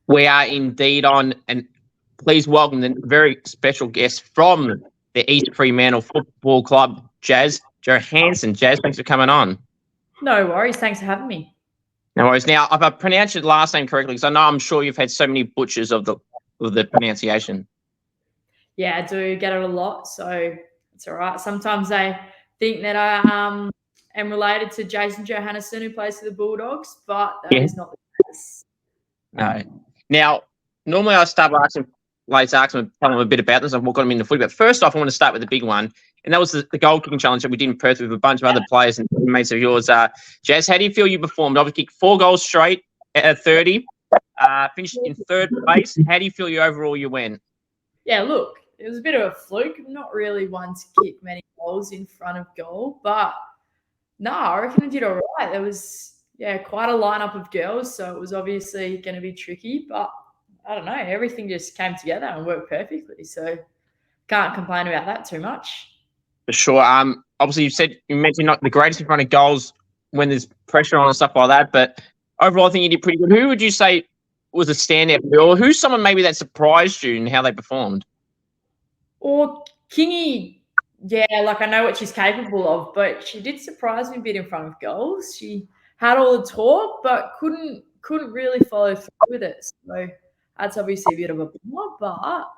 We are indeed on, and please welcome the very special guest from the East Fremantle Football Club, Jas Johansen. Jas, thanks for coming on. No worries. Thanks for having me. No worries. Now, if I pronounced your last name correctly, because I'm sure you've had so many butchers of the pronunciation. Yeah, I do get it a lot, so it's all right. Sometimes they think that I am related to Jas Johansen, who plays for the Bulldogs, but that is not the case. No. Now, normally I start by asking them, tell them a bit about this and what got them into footy. But first off, I want to start with the big one, and that was the goal kicking challenge that we did in Perth with a bunch of other players and teammates of yours. Jas, how do you feel you performed? Obviously, kicked 4 goals straight at 30, finished in 3rd place. How do you feel you went? Yeah, look, it was a bit of a fluke. I'm not really one to kick many goals in front of goal, but no, I reckon I did all right. There was quite a lineup of girls, so it was obviously going to be tricky, but I don't know, everything just came together and worked perfectly. So can't complain about that too much. For sure. Obviously you mentioned not the greatest in front of goals when there's pressure on and stuff like that, but overall I think you did pretty good. Who would you say was a standout for you, or who's someone maybe that surprised you in how they performed? Or Kingy, like I know what she's capable of, but she did surprise me a bit in front of goals. She had all the talk, but couldn't really follow through with it. So that's obviously a bit of a bummer, but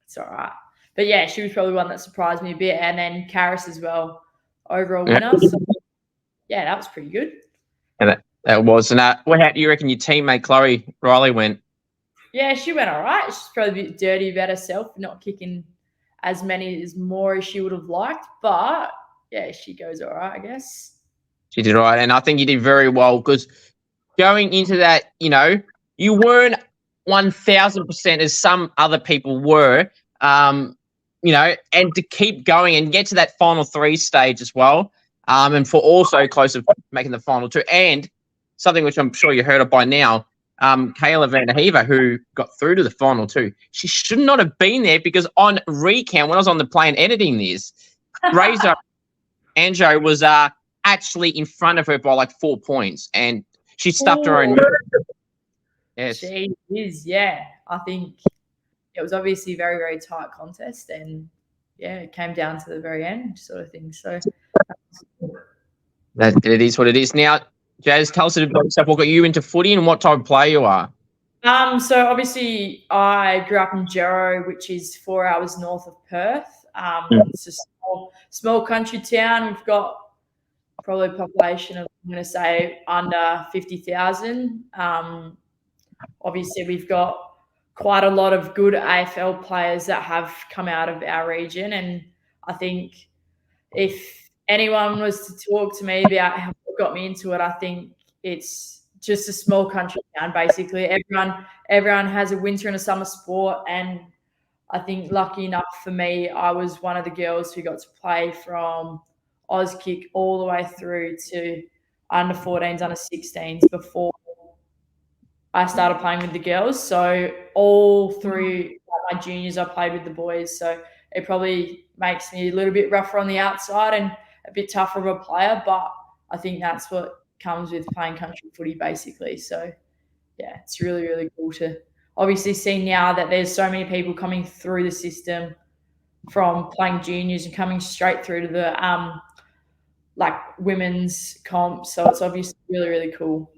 it's all right. But yeah, she was probably one that surprised me a bit. And then Karis as well, overall winner. So yeah, that was pretty good. And that was. And how do you reckon your teammate Chloe Riley went? Yeah, she went all right. She's probably a bit dirty about herself, not kicking as more as she would have liked. But yeah, she goes all right, I guess. She did all right. And I think you did very well, because going into that, you weren't 1,000% as some other people were, and to keep going and get to that final 3 stage as well, and for also close to making the final 2. And something which I'm sure you heard of by now, Kayla Van der Heever, who got through to the final 2. She should not have been there, because on recount, when I was on the plane editing this, Razor Anjo was actually in front of her by like 4 points, and she stuffed her own. Yes. She is, I think it was obviously a very, very tight contest, and it came down to the very end sort of thing. So that it is what it is. Now, Jas, tell us a bit about yourself. What got you into footy and what type of player you are? So obviously I grew up in Gero, which is 4 hours north of Perth. It's a small country town. We've got probably a population of, I'm going to say, under 50,000. Obviously, we've got quite a lot of good AFL players that have come out of our region. And I think if anyone was to talk to me about how it got me into it, I think it's just a small country town, basically. Everyone has a winter and a summer sport. And I think lucky enough for me, I was one of the girls who got to play from Auskick all the way through to under 14s, under 16s before I started playing with the girls. So all through my juniors, I played with the boys. So it probably makes me a little bit rougher on the outside and a bit tougher of a player. But I think that's what comes with playing country footy, basically. So, yeah, it's really, really cool to obviously see now that there's so many people coming through the system from playing juniors and coming straight through to the women's comp. So it's obviously really, really cool.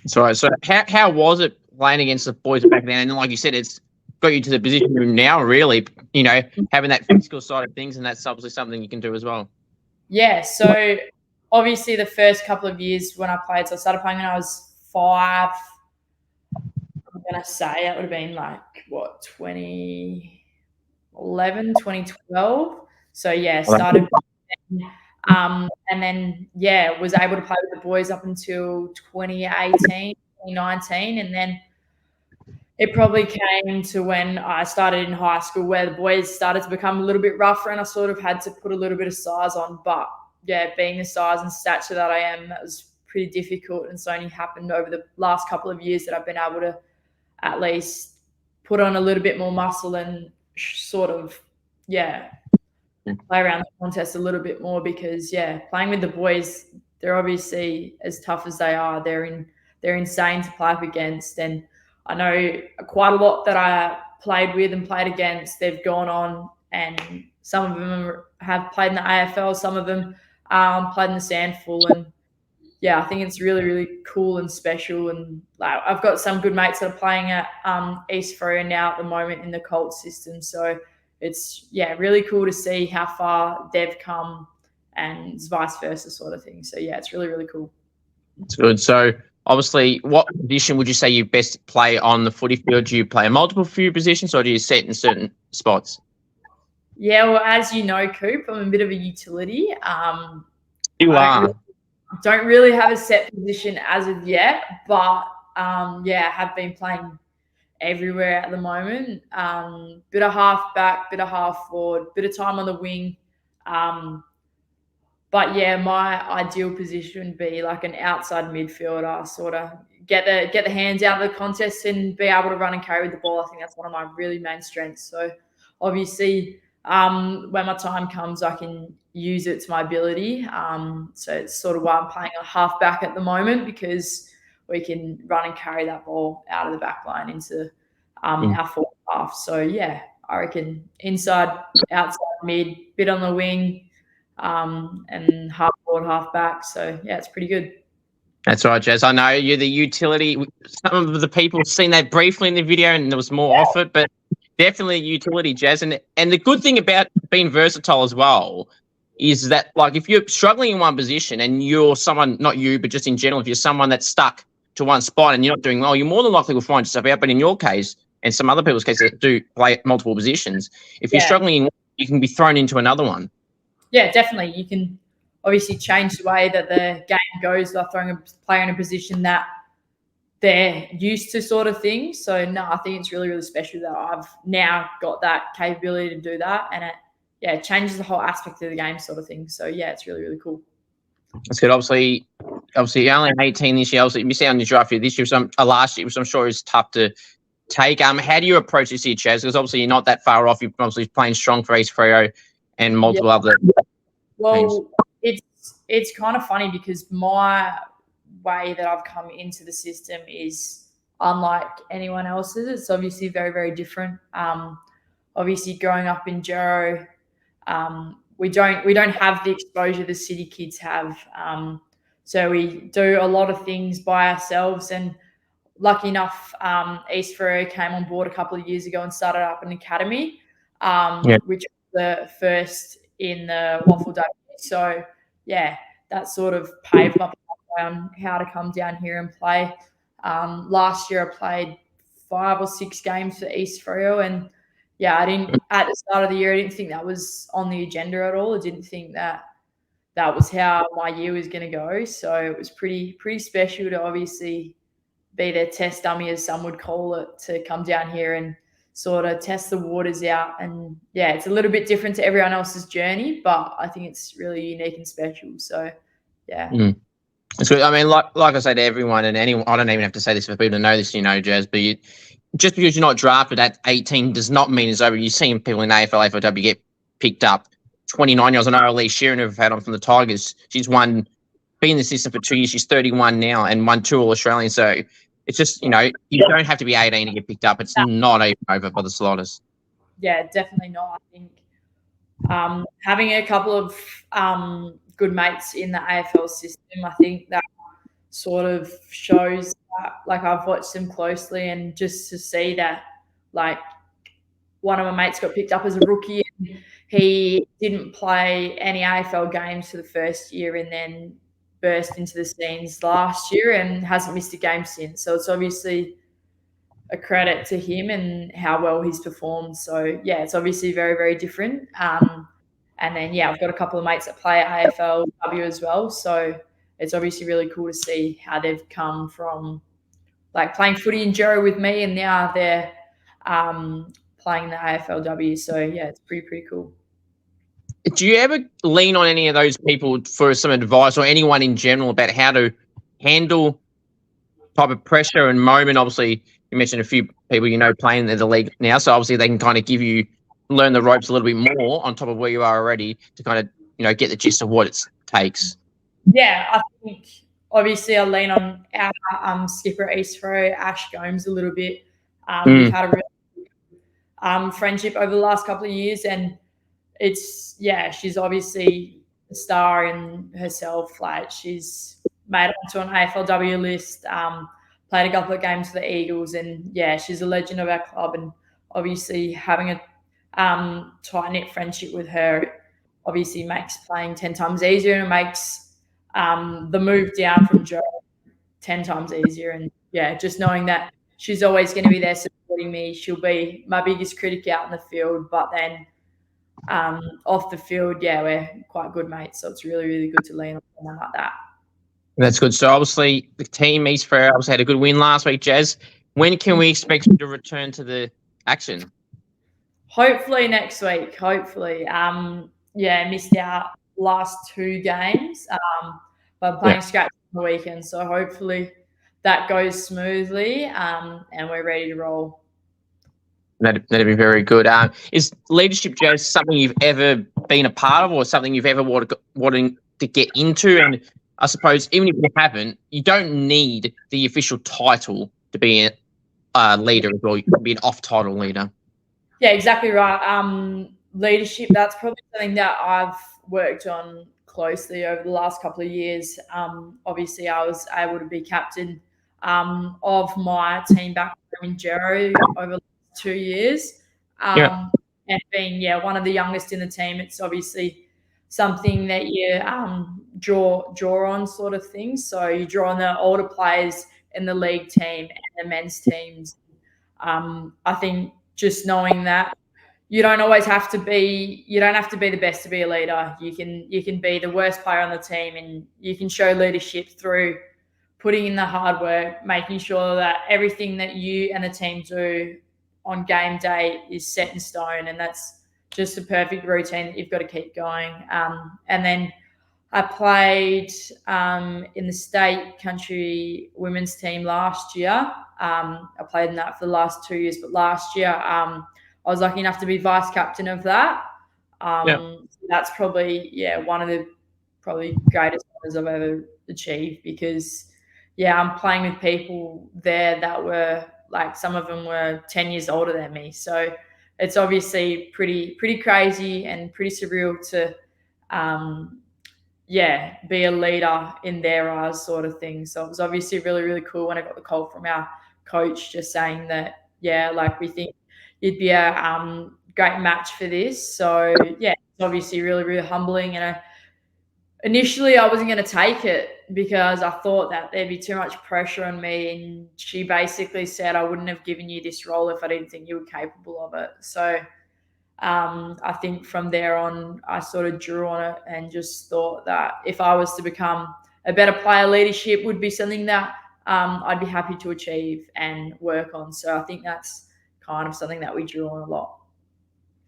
So how was it playing against the boys back then? And like you said, it's got you to the position you're in now, really, having that physical side of things, and that's obviously something you can do as well. Yeah, so obviously the first couple of years when I played, so I started playing when I was 5. I'm going to say it would have been 2011, 2012. So, started and then, was able to play with the boys up until 2018, 2019. And then it probably came to when I started in high school where the boys started to become a little bit rougher and I sort of had to put a little bit of size on. But, being the size and stature that I am, that was pretty difficult. And it's only happened over the last couple of years that I've been able to at least put on a little bit more muscle and sort of, play around the contest a little bit more because, playing with the boys, they're obviously as tough as they are. They're insane to play up against. And I know quite a lot that I played with and played against. They've gone on, and some of them have played in the AFL. Some of them played in the Sandful, and yeah, I think it's really, really cool and special. And like, I've got some good mates that are playing at East Freo now at the moment in the Colt system. So it's really cool to see how far they've come, and vice versa sort of thing. So yeah, it's really, really cool. That's good. So obviously, what position would you say you best play on the footy field? Do you play a multiple few positions, or do you set in certain spots? Yeah, well, as you know, Coop, I'm a bit of a utility. Don't really have a set position as of yet, but have been playing everywhere at the moment. Bit of half back, bit of half forward, bit of time on the wing. But yeah, my ideal position would be like an outside midfielder, sort of get the hands out of the contest and be able to run and carry the ball. I think that's one of my really main strengths. So obviously, when my time comes, I can use it to my ability. So it's sort of why I'm playing a half back at the moment, because we can run and carry that ball out of the back line into our forward half. So yeah, I reckon inside, outside, mid, bit on the wing, and half forward, half back. So yeah, it's pretty good. That's right, Jas. I know you're the utility. Some of the people seen that briefly in the video, and there was more off it, but definitely utility, Jas. And the good thing about being versatile as well is that, like, if you're struggling in one position and you're someone, not you, but just in general, if you're someone that's stuck to one spot and you're not doing well, you more than likely will find yourself out. But in your case, and some other people's case that do play multiple positions, if you're struggling in one, you can be thrown into another one. Yeah, definitely. You can obviously change the way that the game goes by throwing a player in a position that they're used to, sort of thing. So no, I think it's really, really special that I've now got that capability to do that, and it changes the whole aspect of the game, sort of thing. So yeah, it's really, really cool. That's good. Obviously, you're only 18 this year. Obviously, you missed out on your draft year this year, last year, which I'm sure is tough to take. How do you approach this year, Jas? Because obviously you're not that far off. You're obviously playing strong for East Freo and multiple other Well, teams. It's kind of funny because my way that I've come into the system is unlike anyone else's. It's obviously very, very different. Obviously, growing up in Gero, we don't have the exposure the city kids have. So we do a lot of things by ourselves. And lucky enough, East Freo came on board a couple of years ago and started up an academy, which was the first in the WAFLW. So yeah, that sort of paved my pathway on how to come down here and play. Last year I played 5 or 6 games for East Freo, and yeah, I didn't at the start of the year. I didn't think that was on the agenda at all. I didn't think that was how my year was going to go. So it was pretty special to obviously be their test dummy, as some would call it, to come down here and sort of test the waters out. And yeah, it's a little bit different to everyone else's journey, but I think it's really unique and special. So yeah. It's good. I mean, like I say to everyone and anyone, I don't even have to say this for people to know this, Jas, but just because you're not drafted at 18 does not mean it's over. You're seeing people in AFL, AFLW get picked up. 29-year-olds. I know Elise Sheeran, who have had on from the Tigers, she's been in the system for 2 years. She's 31 now and won 2 All-Australians. So it's just, you don't have to be 18 to get picked up. It's not even over by the slightest. Yeah, definitely not. I think having a couple of good mates in the AFL system, I think that sort of shows that, like, I've watched them closely, and just to see that, like, one of my mates got picked up as a rookie and he didn't play any AFL games for the first year and then burst into the scenes last year and hasn't missed a game since. So it's obviously a credit to him and how well he's performed. So yeah, it's obviously very, very different. And then yeah, I've got a couple of mates that play at AFLW as well. So it's obviously really cool to see how they've come from, like, playing footy in Gero with me, and now they're playing the AFLW. So yeah, it's pretty cool. Do you ever lean on any of those people for some advice, or anyone in general, about how to handle type of pressure and moment? Obviously, you mentioned a few people playing in the league now, so obviously they can kind of learn the ropes a little bit more on top of where you are already to kind of get the gist of what it takes. Yeah, I think obviously I lean on our skipper at East Freo, Ash Gomes, a little bit. We've had a real friendship over the last couple of years, and she's obviously a star in herself. Like, she's made it onto an AFLW list, played a couple of games for the Eagles, and she's a legend of our club. And obviously having a tight knit friendship with her obviously makes playing 10 times easier, and it makes the move down from Joe 10 times easier. And just knowing that she's always going to be there supporting me. She'll be my biggest critic out in the field, but then off the field, we're quite good mates. So it's really, really good to lean on someone like that. That's good. So obviously the team East Freo obviously had a good win last week, Jas. When can we expect you to return to the action? Hopefully next week. Hopefully. Missed out last 2 games, but playing scratch on the weekend. So hopefully that goes smoothly, and we're ready to roll. That'd be very good. Is leadership, Jas, something you've ever been a part of, or something you've ever wanting to get into? And I suppose even if you haven't, you don't need the official title to be a leader as well. You can be an off-title leader. Yeah, exactly right. Leadership, that's probably something that I've worked on closely over the last couple of years. Obviously, I was able to be captain of my team back in Jero over the last 2 years. And being, one of the youngest in the team, it's obviously something that you draw on, sort of thing. So you draw on the older players in the league team and the men's teams. I think just knowing that you don't have to be the best to be a leader. You can be the worst player on the team, and you can show leadership through putting in the hard work, making sure that everything that you and the team do on game day is set in stone, and that's just a perfect routine that you've got to keep going. And then I played in the state country women's team last year. I played in that for the last 2 years, but last year I was lucky enough to be vice captain of that. That's probably one of the greatest honors I've ever achieved, because I'm playing with people there that were like, some of them were 10 years older than me. So it's obviously pretty crazy and pretty surreal to be a leader in their eyes, sort of thing. So it was obviously really, really cool when I got the call from our coach just saying that, we think you'd be a great match for this. So it's obviously really, really humbling. And initially I wasn't going to take it because I thought that there'd be too much pressure on me. And she basically said, I wouldn't have given you this role if I didn't think you were capable of it. So I think from there on, I sort of drew on it and just thought that if I was to become a better player, leadership would be something that I'd be happy to achieve and work on. So I think that's kind of something that we drew on a lot.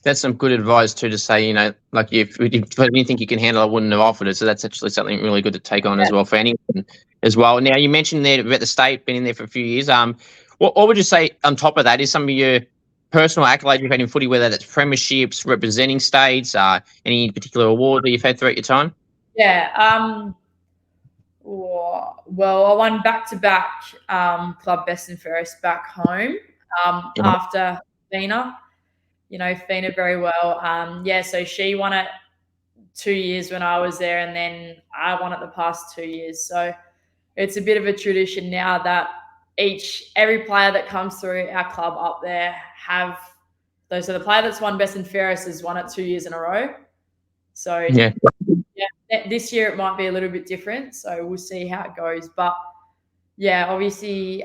That's some good advice too, to say, like, if I didn't think you can handle, I wouldn't have offered it. So that's actually something really good to take on as well for anyone as well. Now, you mentioned there about the state, been in there for a few years. What would you say on top of that is some of your personal accolades you've had in footy, whether that's premierships, representing states, any particular award that you've had throughout your time? Well, I won back-to-back club best and fairest back home after Fina. Fina very well. So she won it 2 years when I was there, and then I won it the past 2 years. So it's a bit of a tradition now that every player that comes through our club up there have those. So the player that's won best and fairest has won it 2 years in a row. So this year it might be a little bit different. So we'll see how it goes. But obviously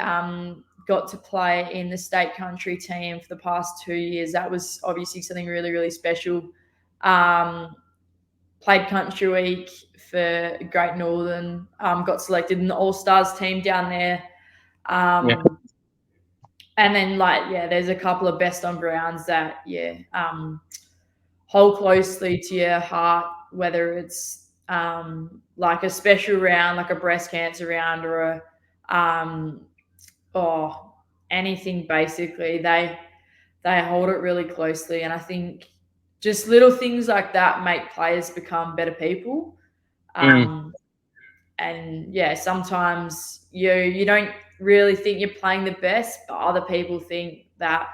got to play in the state country team for the past 2 years. That was obviously something really, really special. Played country week for Great Northern. Got selected in the All-Stars team down there. And then there's a couple of best on grounds that hold closely to your heart, whether it's like a special round, like a breast cancer round, or anything. Basically, they hold it really closely. And I think just little things like that make players become better people. and yeah, sometimes you don't really think you're playing the best, but other people think that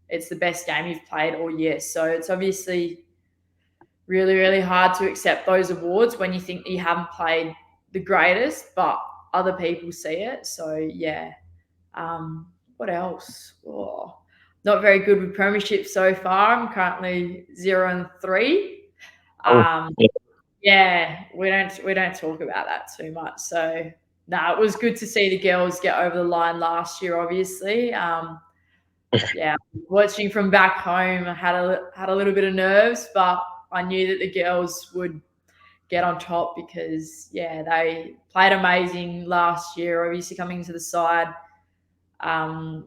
it's the best game you've played all year. So it's obviously really, really hard to accept those awards when you think that you haven't played the greatest, but other people see it. So yeah. What else? Oh, not very good with premiership so far. I'm currently 0-3. Um, yeah, we don't talk about that too much. So no, it was good to see the girls get over the line last year. Obviously, yeah, watching from back home, I had a little bit of nerves, but I knew that the girls would get on top because yeah, they played amazing last year. Obviously, coming to the side.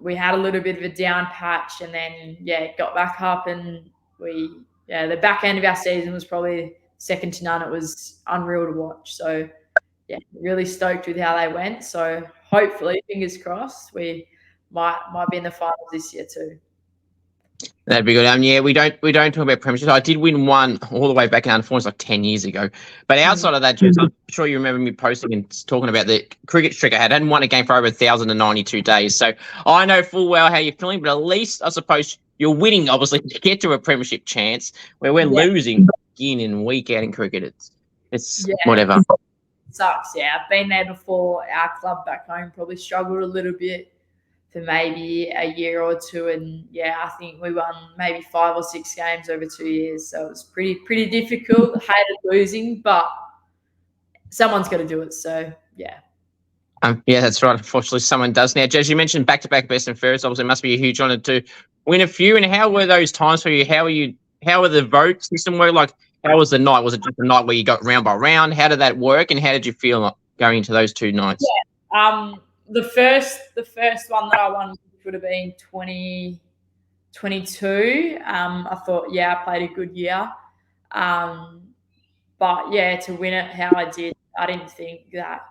We had a little bit of a down patch, and then yeah, got back up, and the back end of our season was probably second to none. It was unreal to watch. So yeah, really stoked with how they went. So hopefully, fingers crossed, we might be in the finals this year too. That'd be good. Yeah, we don't talk about premierships. I did win one all the way back in unfortunately like 10 years ago. But outside of that, Jess, I'm sure you remember me posting and talking about the cricket streak I had. I hadn't won a game for over 1,092 days. So I know full well how you're feeling, but at least I suppose you're winning, obviously, to get to a premiership chance where we're losing in and week out in cricket. It's whatever. It sucks. Yeah, I've been there before. Our club back home probably struggled a little bit for maybe a year or two, and yeah, I think we won maybe 5 or 6 games over 2 years, so it was pretty difficult. Hated losing, but someone's got to do it. So yeah. Yeah, that's right. Unfortunately, someone does now. Jez, you mentioned back-to-back best and fairest. Obviously, it must be a huge honour to win a few. And how were those times for you? How were the vote system work? Like, how was the night? Was it just a night where you got round by round? How did that work? And how did you feel going into those 2 nights? Yeah. The first one that I won would have been 2022. I thought, yeah, I played a good year. But yeah, to win it how I did, I didn't think that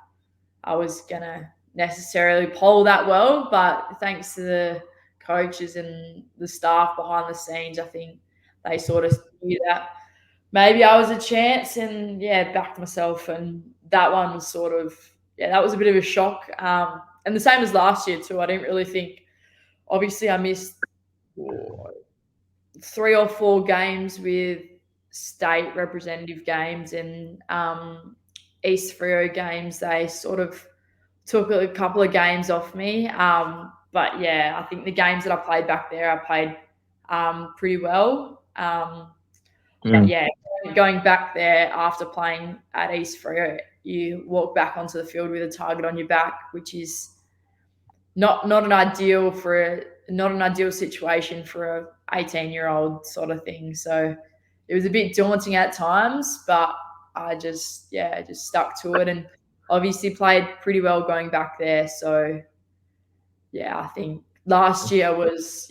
I was going to necessarily poll that well. But thanks to the coaches and the staff behind the scenes, I think they sort of knew that maybe I was a chance, and yeah, backed myself. And that one was sort of, that was a bit of a shock. And the same as last year too. I didn't really think, obviously I missed 3 or 4 games with state representative games and East Freo games. They sort of took a couple of games off me. But yeah, I think the games that I played back there, I played pretty well. But yeah, going back there after playing at East Freo, you walk back onto the field with a target on your back, which is not an ideal situation for a 18-year-old sort of thing. So it was a bit daunting at times, but I just stuck to it, and obviously played pretty well going back there. So yeah, I think last year was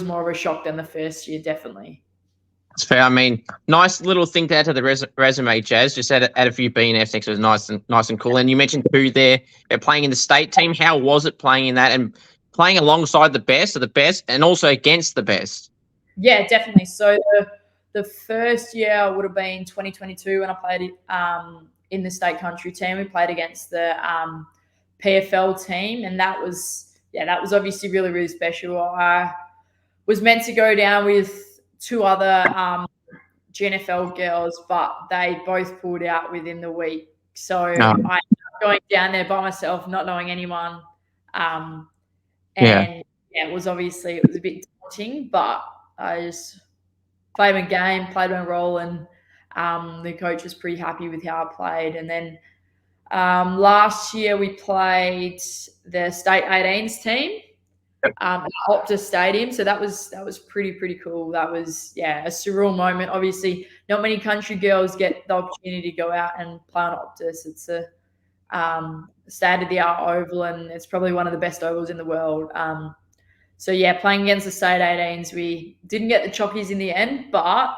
more of a shock than the first year, definitely. It's fair. I mean, nice little thing to add to the resume, Jas. Just add a few BNFs next. It was nice and cool. And you mentioned 2 there. Playing in the state team. How was it playing in that and playing alongside the best of the best, and also against the best? Yeah, definitely. So the first year would have been 2022 when I played in the state country team. We played against the PFL team, and that was obviously really, really special. I was meant to go down with 2 other GNFL girls, but they both pulled out within the week. So I ended up going down there by myself, not knowing anyone. It was a bit daunting, but I just played my game, played my role, and the coach was pretty happy with how I played. And then last year we played the state 18s team at Optus Stadium, so that was pretty cool. That was a surreal moment. Obviously, not many country girls get the opportunity to go out and play on Optus. It's a state-of-the-art oval, and it's probably one of the best ovals in the world. So yeah, playing against the state 18s, we didn't get the chockies in the end, but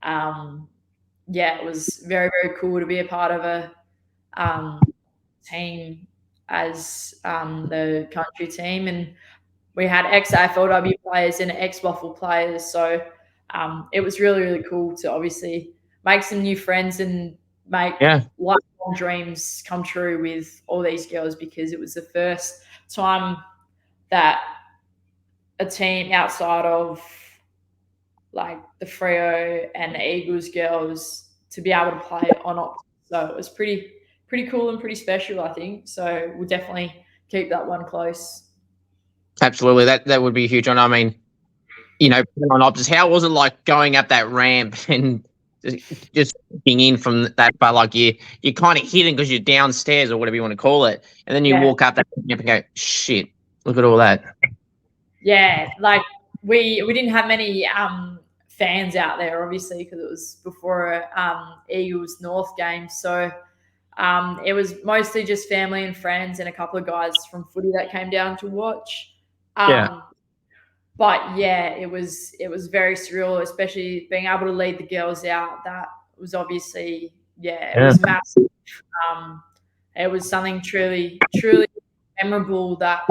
it was very, very cool to be a part of a team as the country team. And we had ex-AFLW players and ex-WAFL players, so it was really, really cool to obviously make some new friends and make lifelong dreams come true with all these girls, because it was the first time that a team outside of like the Freo and the Eagles girls to be able to play on Optus. So it was pretty cool and pretty special, I think. So we'll definitely keep that one close. Absolutely, that would be a huge one. I mean, on Optus, how was it like going up that ramp and just being in from that? But like you're kind of hidden because you're downstairs or whatever you want to call it, and then you walk up that ramp and go, shit, look at all that. Yeah, like we didn't have many fans out there, obviously, because it was before Eagles North game. So it was mostly just family and friends and a couple of guys from footy that came down to watch. But yeah, it was very surreal, especially being able to lead the girls out. That was obviously, it was massive. It was something truly memorable that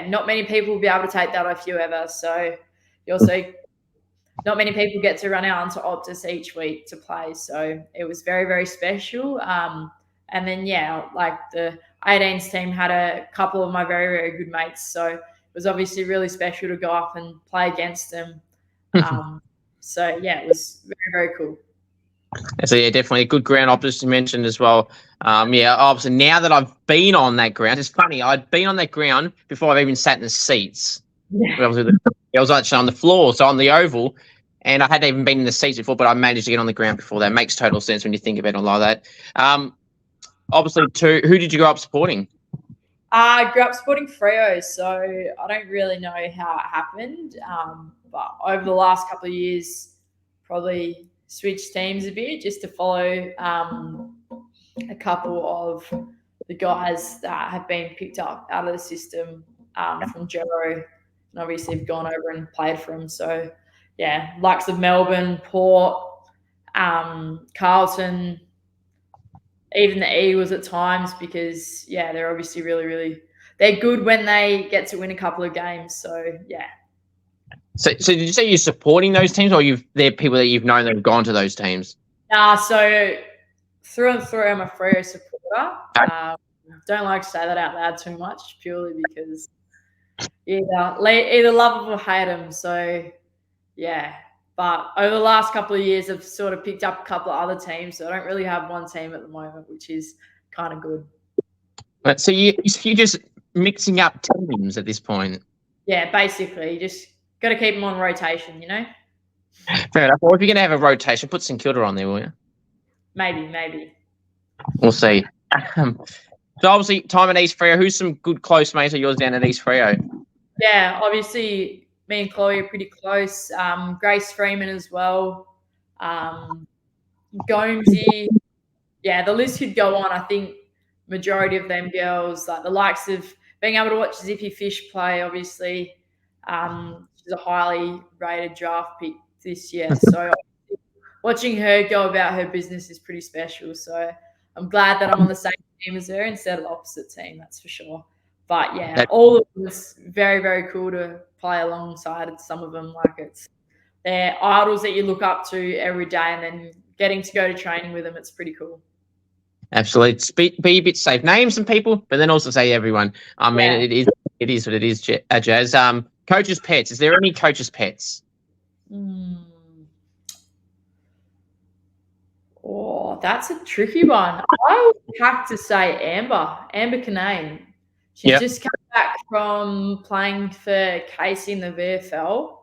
not many people will be able to take that off you ever. So you also, not many people get to run out onto Optus each week to play. So it was very, very special. And then, like the 18s team had a couple of my very, very good mates. So it was obviously really special to go up and play against them. So, it was very, very cool. So, definitely a good ground, Optus, you mentioned as well. Obviously, now that I've been on that ground, it's funny, I'd been on that ground before I've even sat in the seats. I was actually on the floor, so on the oval, and I hadn't even been in the seats before, but I managed to get on the ground before that. It makes total sense when you think about it like that. Obviously, who did you grow up supporting? I grew up supporting Freo, so I don't really know how it happened. But over the last couple of years, probably switched teams a bit just to follow a couple of the guys that have been picked up out of the system from Jero, and obviously have gone over and played for them. So, likes of Melbourne, Port, Carlton, even the Eagles at times, because they're obviously really, really, they're good when they get to win a couple of games. So So did you say you're supporting those teams, or they're people that you've known that have gone to those teams? So through and through, I'm a Freo supporter. Don't like to say that out loud too much, purely because either love them or hate them. So but over the last couple of years, I've sort of picked up a couple of other teams. So I don't really have one team at the moment, which is kind of good. So you're just mixing up teams at this point? Yeah, basically. You just got to keep them on rotation, Fair enough. Or if you're going to have a rotation, put St Kilda on there, will you? Maybe. We'll see. So obviously, time at East Freo. Who's some good close mates of yours down at East Freo? Yeah, obviously, me and Chloe are pretty close. Grace Freeman as well. Gomesy. Yeah, the list could go on. I think majority of them girls, like the likes of being able to watch Zippy Fish play, obviously. She's a highly rated draft pick this year. So watching her go about her business is pretty special. So I'm glad that I'm on the same team as her instead of the opposite team, that's for sure. But all of them is very, very cool to play alongside some of them. Like they're idols that you look up to every day, and then getting to go to training with them, it's pretty cool. Absolutely. Be a bit safe. Name some people, but then also say everyone. I mean, it is what it is, Jas. Coaches' pets. Is there any coaches' pets? Oh, that's a tricky one. I would have to say Amber Canane. She's just come back from playing for Casey in the VFL.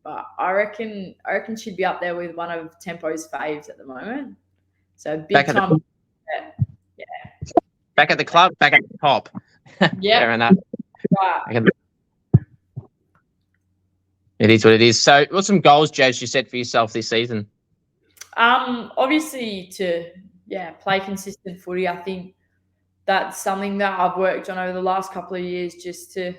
But I reckon she'd be up there with one of Tempo's faves at the moment. So big time. Back at the club, back at the top. Yeah. Fair enough. Right. It is what it is. So what's some goals, Jas, you set for yourself this season? Obviously to play consistent footy. I think that's something that I've worked on over the last couple of years, just to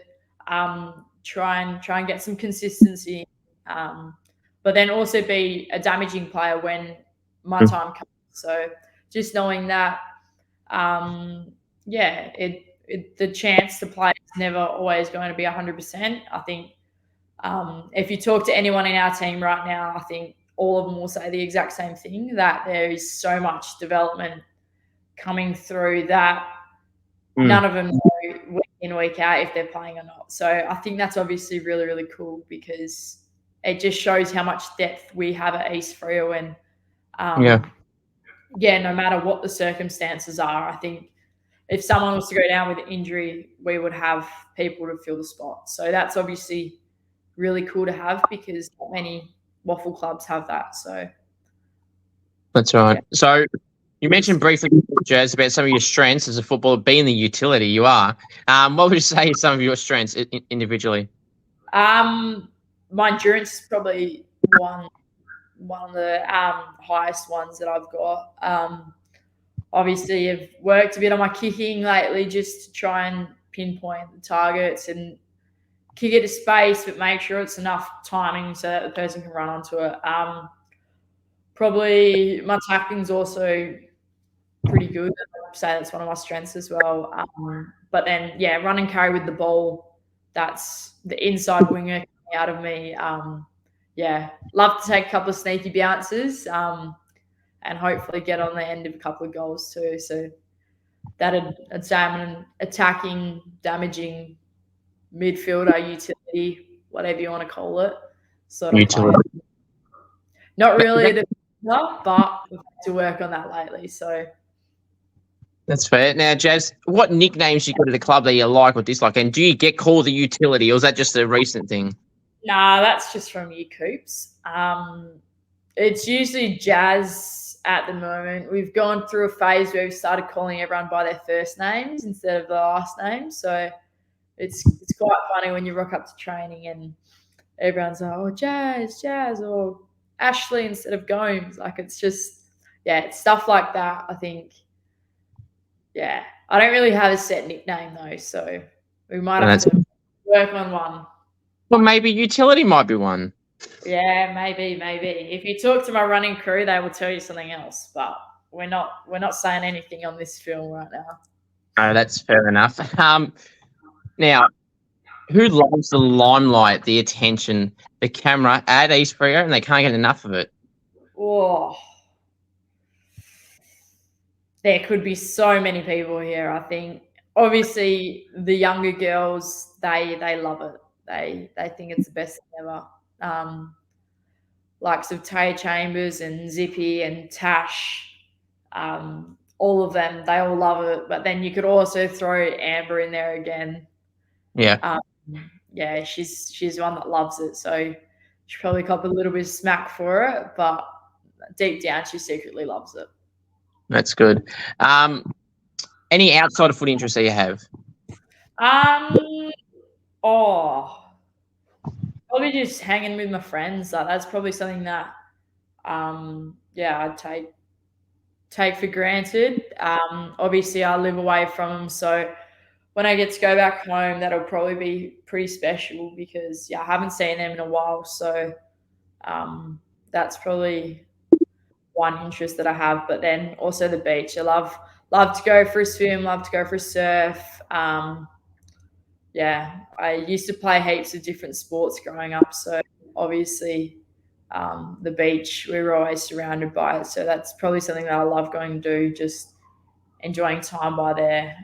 try and get some consistency. But then also be a damaging player when my time comes. So just knowing that the chance to play is never always going to be 100%. I think if you talk to anyone in our team right now, I think all of them will say the exact same thing, that there is so much development coming through that none of them know week in, week out if they're playing or not. So I think that's obviously really, really cool because it just shows how much depth we have at East Freo. And no matter what the circumstances are, I think if someone was to go down with an injury, we would have people to fill the spot. So that's obviously really cool to have because not many WAFL clubs have that. So that's right. Yeah. So you mentioned briefly, Jas, about some of your strengths as a footballer, being the utility you are. What would you say are some of your strengths individually? My endurance is probably one of the highest ones that I've got. Obviously, I've worked a bit on my kicking lately just to try and pinpoint the targets and kick it to space, but make sure it's enough timing so that the person can run onto it. Probably my tackling's also pretty good. I'd say that's one of my strengths as well. But then, run and carry with the ball, that's the inside winger coming out of me. Love to take a couple of sneaky bounces and hopefully get on the end of a couple of goals too. So I'd say I'm an attacking, damaging midfielder, utility, whatever you want to call it. Sort of utility. Not really a defender, but we've had to work on that lately. So that's fair. Now, Jas, what nicknames you got at the club that you like or dislike? And do you get called the utility, or is that just a recent thing? Nah, that's just from you, Coops. It's usually Jas at the moment. We've gone through a phase where we've started calling everyone by their first names instead of the last name. So it's quite funny when you rock up to training and everyone's like, oh, Jas, or Ashley instead of Gomes. Like, it's just, it's stuff like that, I think. Yeah, I don't really have a set nickname though, so we might have to work on one. Well, maybe utility might be one. Yeah, maybe. If you talk to my running crew, they will tell you something else. But we're not saying anything on this film right now. Oh, that's fair enough. Now, who loves the limelight, the attention, the camera at East Freo, and they can't get enough of it? Oh. There could be so many people here, I think. Obviously, the younger girls, they love it. They think it's the best thing ever. Likes of Tay Chambers and Zippy and Tash, all of them, they all love it. But then you could also throw Amber in there again. Yeah. She's one that loves it. So she probably cop a little bit of smack for it, but deep down, she secretly loves it. That's good. Any outside of foot interests that you have? Probably just hanging with my friends. That's probably something that, I'd take for granted. Obviously, I live away from them, so when I get to go back home, that'll probably be pretty special because I haven't seen them in a while. So that's probably one interest that I have. But then also the beach. I love to go for a swim, love to go for a surf. I used to play heaps of different sports growing up. So obviously the beach, we were always surrounded by it. So that's probably something that I love going to do, just enjoying time by there,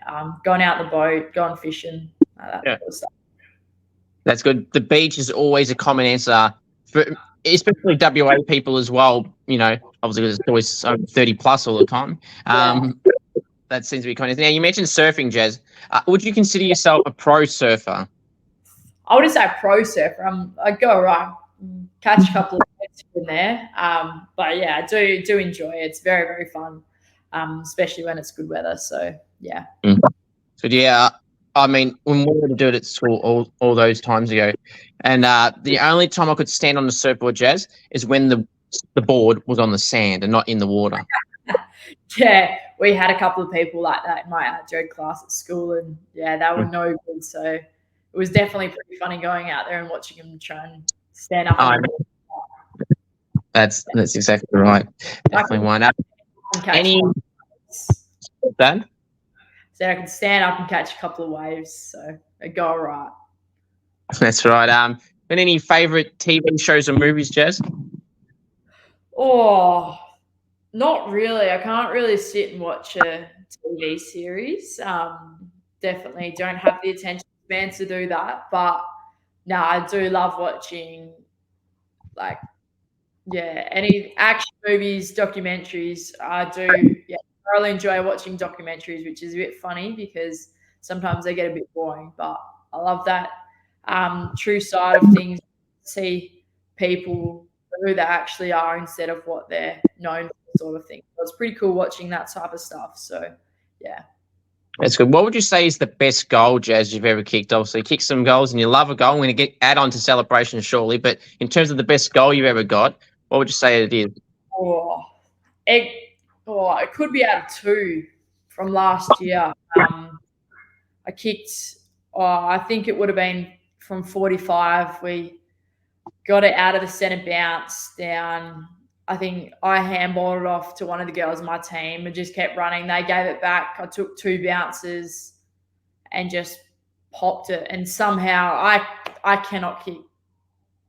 going out in the boat, going fishing, that sort of stuff. That's good. The beach is always a common answer for especially WA people as well, obviously because it's always 30 plus all the time. That seems to be common. Now, you mentioned surfing, Jas. Would you consider yourself a pro surfer? I wouldn't say a pro surfer. I'd go around, catch a couple of waves in there. But I do enjoy it. It's very, very fun, especially when it's good weather. So, yeah. So, I mean, when we were to do it at school all those times ago, and the only time I could stand on the surfboard, Jas, is when the board was on the sand and not in the water. Yeah, we had a couple of people like that in my art joke class at school, and they were no good. So it was definitely pretty funny going out there and watching them try and stand up. That's exactly right. Definitely one up. That? So I can stand up and catch a couple of waves, so it'd go all right. That's right. And any favourite TV shows or movies, Jas? Oh, not really. I can't really sit and watch a TV series. Definitely don't have the attention span to do that. But no, I do love watching, like, yeah, any action movies, documentaries. I do, yeah, I really enjoy watching documentaries, which is a bit funny because sometimes they get a bit boring, but I love that true side of things, see people for who they actually are instead of what they're known for, sort of thing. So it's pretty cool watching that type of stuff. So, yeah. That's good. What would you say is the best goal, Jas, you've ever kicked? Obviously, you kicked some goals and you love a goal. I'm going to add on to celebration shortly, but in terms of the best goal you've ever got, what would you say it is? Oh, it could be out of two from last year. I kicked, I think it would have been from 45. We got it out of the centre bounce down. I think I handballed it off to one of the girls on my team and just kept running. They gave it back. I took 2 bounces and just popped it. And somehow I cannot kick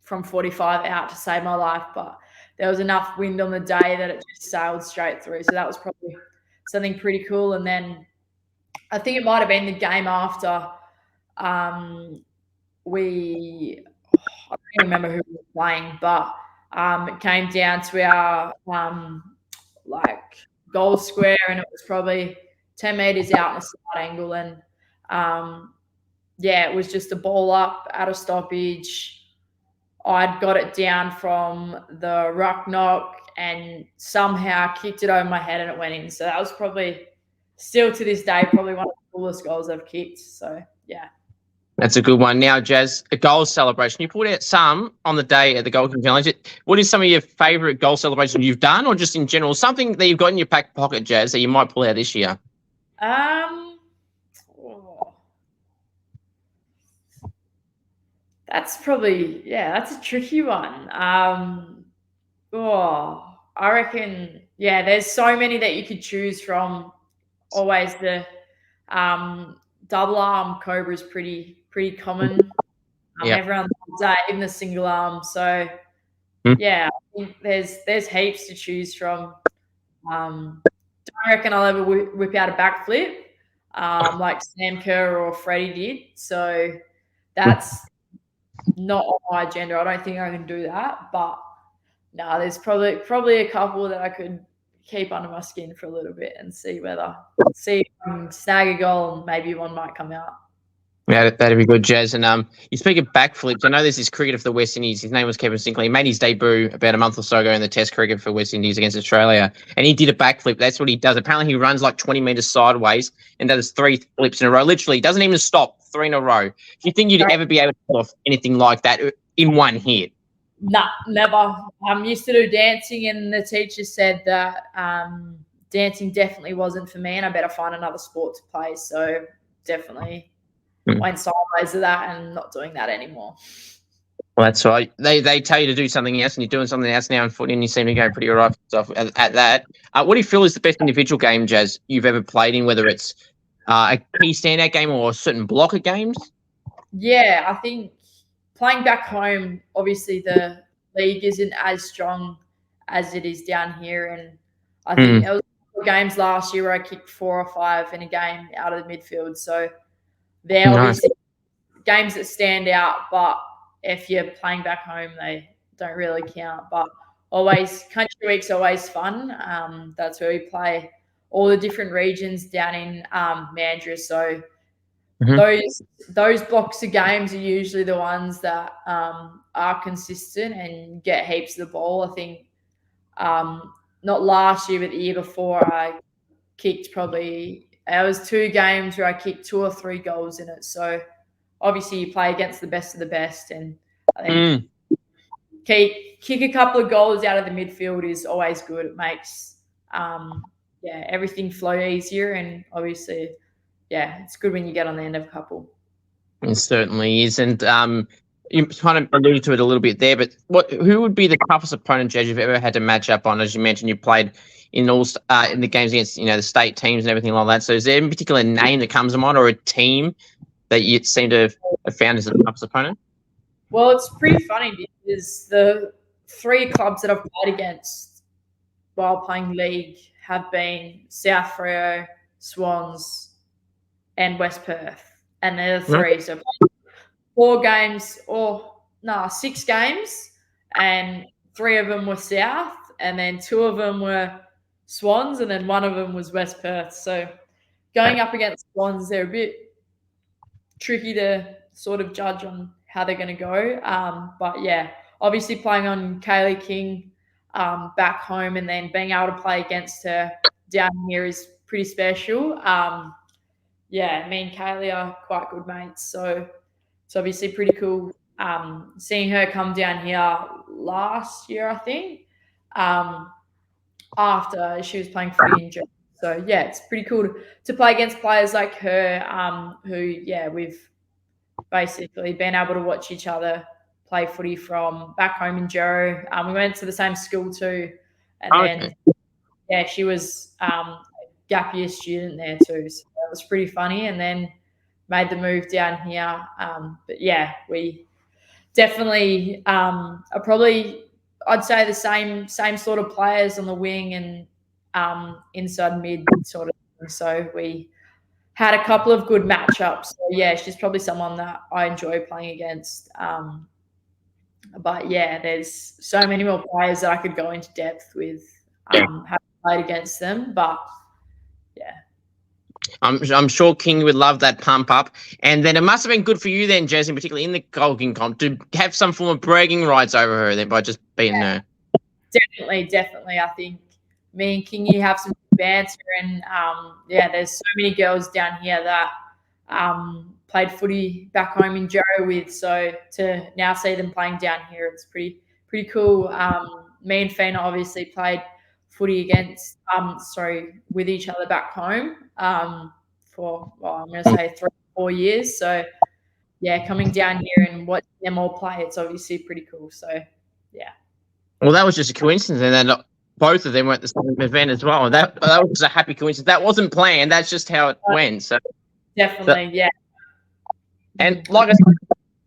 from 45 out to save my life, but there was enough wind on the day that it just sailed straight through. So that was probably something pretty cool. And then I think it might have been the game after I don't remember who we were playing, but it came down to our like goal square, and it was probably 10 meters out in a slight angle, and yeah, it was just a ball up at a stoppage. I'd got it down from the ruck knock and somehow kicked it over my head and it went in. So that was probably, still to this day, probably one of the coolest goals I've kicked. So, yeah. That's a good one. Now, Jas, a goal celebration. You put out some on the day at the Gold King Challenge. What is some of your favourite goal celebrations you've done, or just in general, something that you've got in your back pocket, Jas, that you might pull out this year? That's probably, that's a tricky one. I reckon, there's so many that you could choose from. Always the double arm cobra is pretty common. Everyone loves that, even the single arm. So, I think there's heaps to choose from. Don't reckon I'll ever whip out a backflip like Sam Kerr or Freddie did. So that's not on my agenda. I don't think I can do that. But no, there's probably a couple that I could keep under my skin for a little bit and see if I can snag a goal and maybe one might come out. Yeah, that'd be good, Jas. And you speak of backflips. I know there's this cricketer for the West Indies. His name was Kevin Sinclair. He made his debut about a month or so ago in the Test cricket for West Indies against Australia, and he did a backflip. That's what he does. Apparently, he runs like 20 meters sideways and does 3 flips in a row. Literally, doesn't even stop. 3 in a row. Do you think you'd ever be able to pull off anything like that in one hit? Nah, never. I used to do dancing, and the teacher said that dancing definitely wasn't for me, and I better find another sport to play. So definitely went sideways to that and not doing that anymore. Well, that's right. They tell you to do something else, and you're doing something else now in footy, and you seem to go pretty all right at that. What do you feel is the best individual game, Jas, you've ever played in, whether it's a key standout game or a certain block of games? Yeah, I think playing back home, obviously the league isn't as strong as it is down here, and I think there was games last year where I kicked 4 or 5 in a game out of the midfield. So they're obviously games that stand out, but if you're playing back home, they don't really count. But country week's always fun. That's where we play all the different regions down in Mandurah. So those blocks of games are usually the ones that are consistent and get heaps of the ball. I think not last year, but the year before, I kicked there was 2 games where I kicked 2 or 3 goals in it. So obviously you play against the best of the best, and I think kick a couple of goals out of the midfield is always good. It makes everything flow easier, and obviously it's good when you get on the end of a couple. It certainly is. And you kind of alluded to it a little bit there, but who would be the toughest opponent, Jas, you've ever had to match up on? As you mentioned, you played in in the games against the state teams and everything like that. So is there a particular name that comes to mind, or a team that you seem to have found as the toughest opponent? Well, it's pretty funny because the 3 clubs that I've played against while playing league have been South Freo, Swans, and West Perth, and they're the three. So 4 games, or no, 6 games, and 3 of them were South, and then 2 of them were Swans, and then 1 of them was West Perth. So going up against Swans, they're a bit tricky to sort of judge on how they're going to go. But yeah, obviously playing on Kaylee King back home and then being able to play against her down here is pretty special. Yeah, me and Kaylee are quite good mates, so it's obviously pretty cool seeing her come down here last year, I think, after she was playing footy in Germany. So, yeah, it's pretty cool to play against players like her who, yeah, we've basically been able to watch each other play footy from back home in Jero. We went to the same school too, and then, yeah, she was a gap year student there too, so that was pretty funny, and then made the move down here. But, yeah, we definitely are probably, I'd say, the same sort of players on the wing and inside mid sort of thing. So we had a couple of good matchups. So, yeah, she's probably someone that I enjoy playing against. But, yeah, there's so many more players that I could go into depth with having played against them. But, yeah. I'm sure King would love that pump up. And then it must have been good for you then, Jas, particularly in the Golden Comp, to have some form of bragging rights over her then by just beating her. Definitely. I think me and Kingy have some banter, and yeah, there's so many girls down here that played footy back home in Jero with. So to now see them playing down here, it's pretty cool. Me and Fina obviously played footy with each other back home for, well, I'm going to say 3 or 4 years. So yeah, coming down here and watching them all play, it's obviously pretty cool. So yeah. Well, that was just a coincidence, and then both of them went to the same event as well. And that was a happy coincidence. That wasn't planned. That's just how it went. So definitely, yeah. And like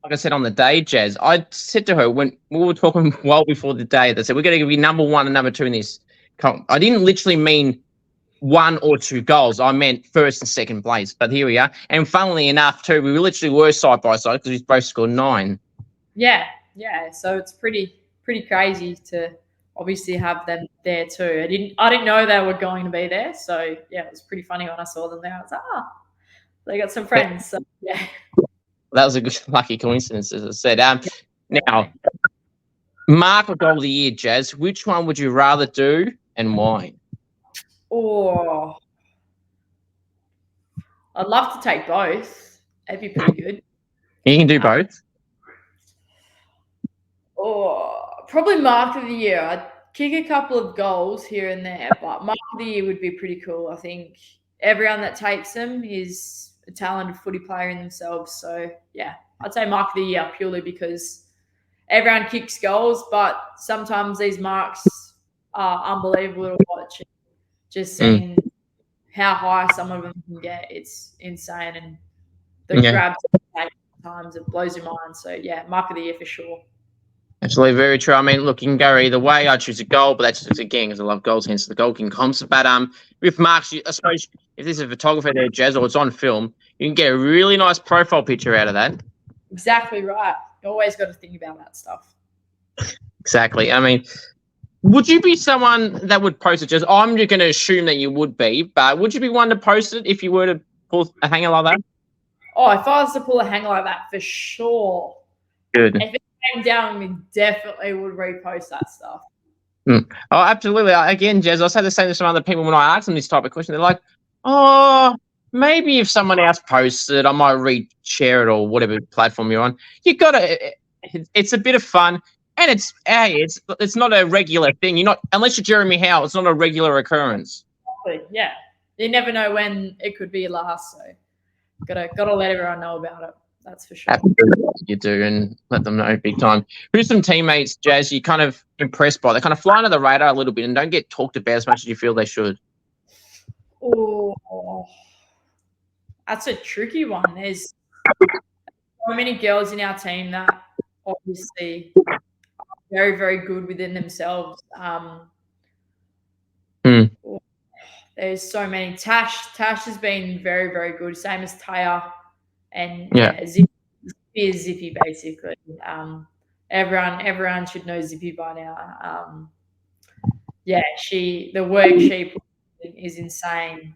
I said on the day, Jas, I said to her when we were talking well before the day, they said we're going to be number 1 and number 2 in this comp. I didn't literally mean 1 or 2 goals. I meant first and second place. But here we are. And funnily enough, too, we literally were side by side because we both scored 9. Yeah. So it's pretty crazy to obviously have them there too. I didn't know they were going to be there. So yeah, it was pretty funny when I saw them there. I was like, they got some friends. So yeah. That was a good lucky coincidence, as I said. Now, mark or goal of the year, Jas. Which one would you rather do and why? Oh, I'd love to take both. That'd be pretty good. You can do both. Probably mark of the year. I'd kick a couple of goals here and there, but mark of the year would be pretty cool. I think everyone that takes them is a talented footy player in themselves. So yeah, I'd say mark of the year purely because everyone kicks goals, but sometimes these marks are unbelievable to watch. Just seeing how high some of them can get, it's insane. And the grabs sometimes, it blows your mind. So yeah, mark of the year for sure. Absolutely, very true. I mean, look, you can go either way. I choose a goal, but that's just, again, because I love goals, hence the Goal King comps. But with marks, I suppose if there's a photographer there, Jas, or it's on film, you can get a really nice profile picture out of that. Exactly right. You always got to think about that stuff. Exactly. I mean, would you be someone that would post it, Jas? I'm just going to assume that you would be, but would you be one to post it if you were to pull a hanger like that? Oh, if I was to pull a hanger like that, for sure. Good. If it came down, we definitely would repost that stuff. Oh, absolutely. Again, Jas, I say the same to some other people when I ask them this type of question. They're like, oh, maybe if someone else posts it, I might reshare it or whatever platform you're on. You got to. It's a bit of fun, and it's not a regular thing. You're not, unless you're Jeremy Howe, it's not a regular occurrence. Exactly. Yeah, you never know when it could be your last, so gotta let everyone know about it. That's for sure. Absolutely, you do, and let them know big time. Who's some teammates, Jas, you kind of impressed by? They kind of fly under the radar a little bit and don't get talked about as much as you feel they should. Oh, that's a tricky one. There's so many girls in our team that obviously are very, very good within themselves. There's so many. Tash has been very, very good. Same as Taya, and Zippy is Zippy basically. Everyone should know Zippy by now. The work she puts in is insane.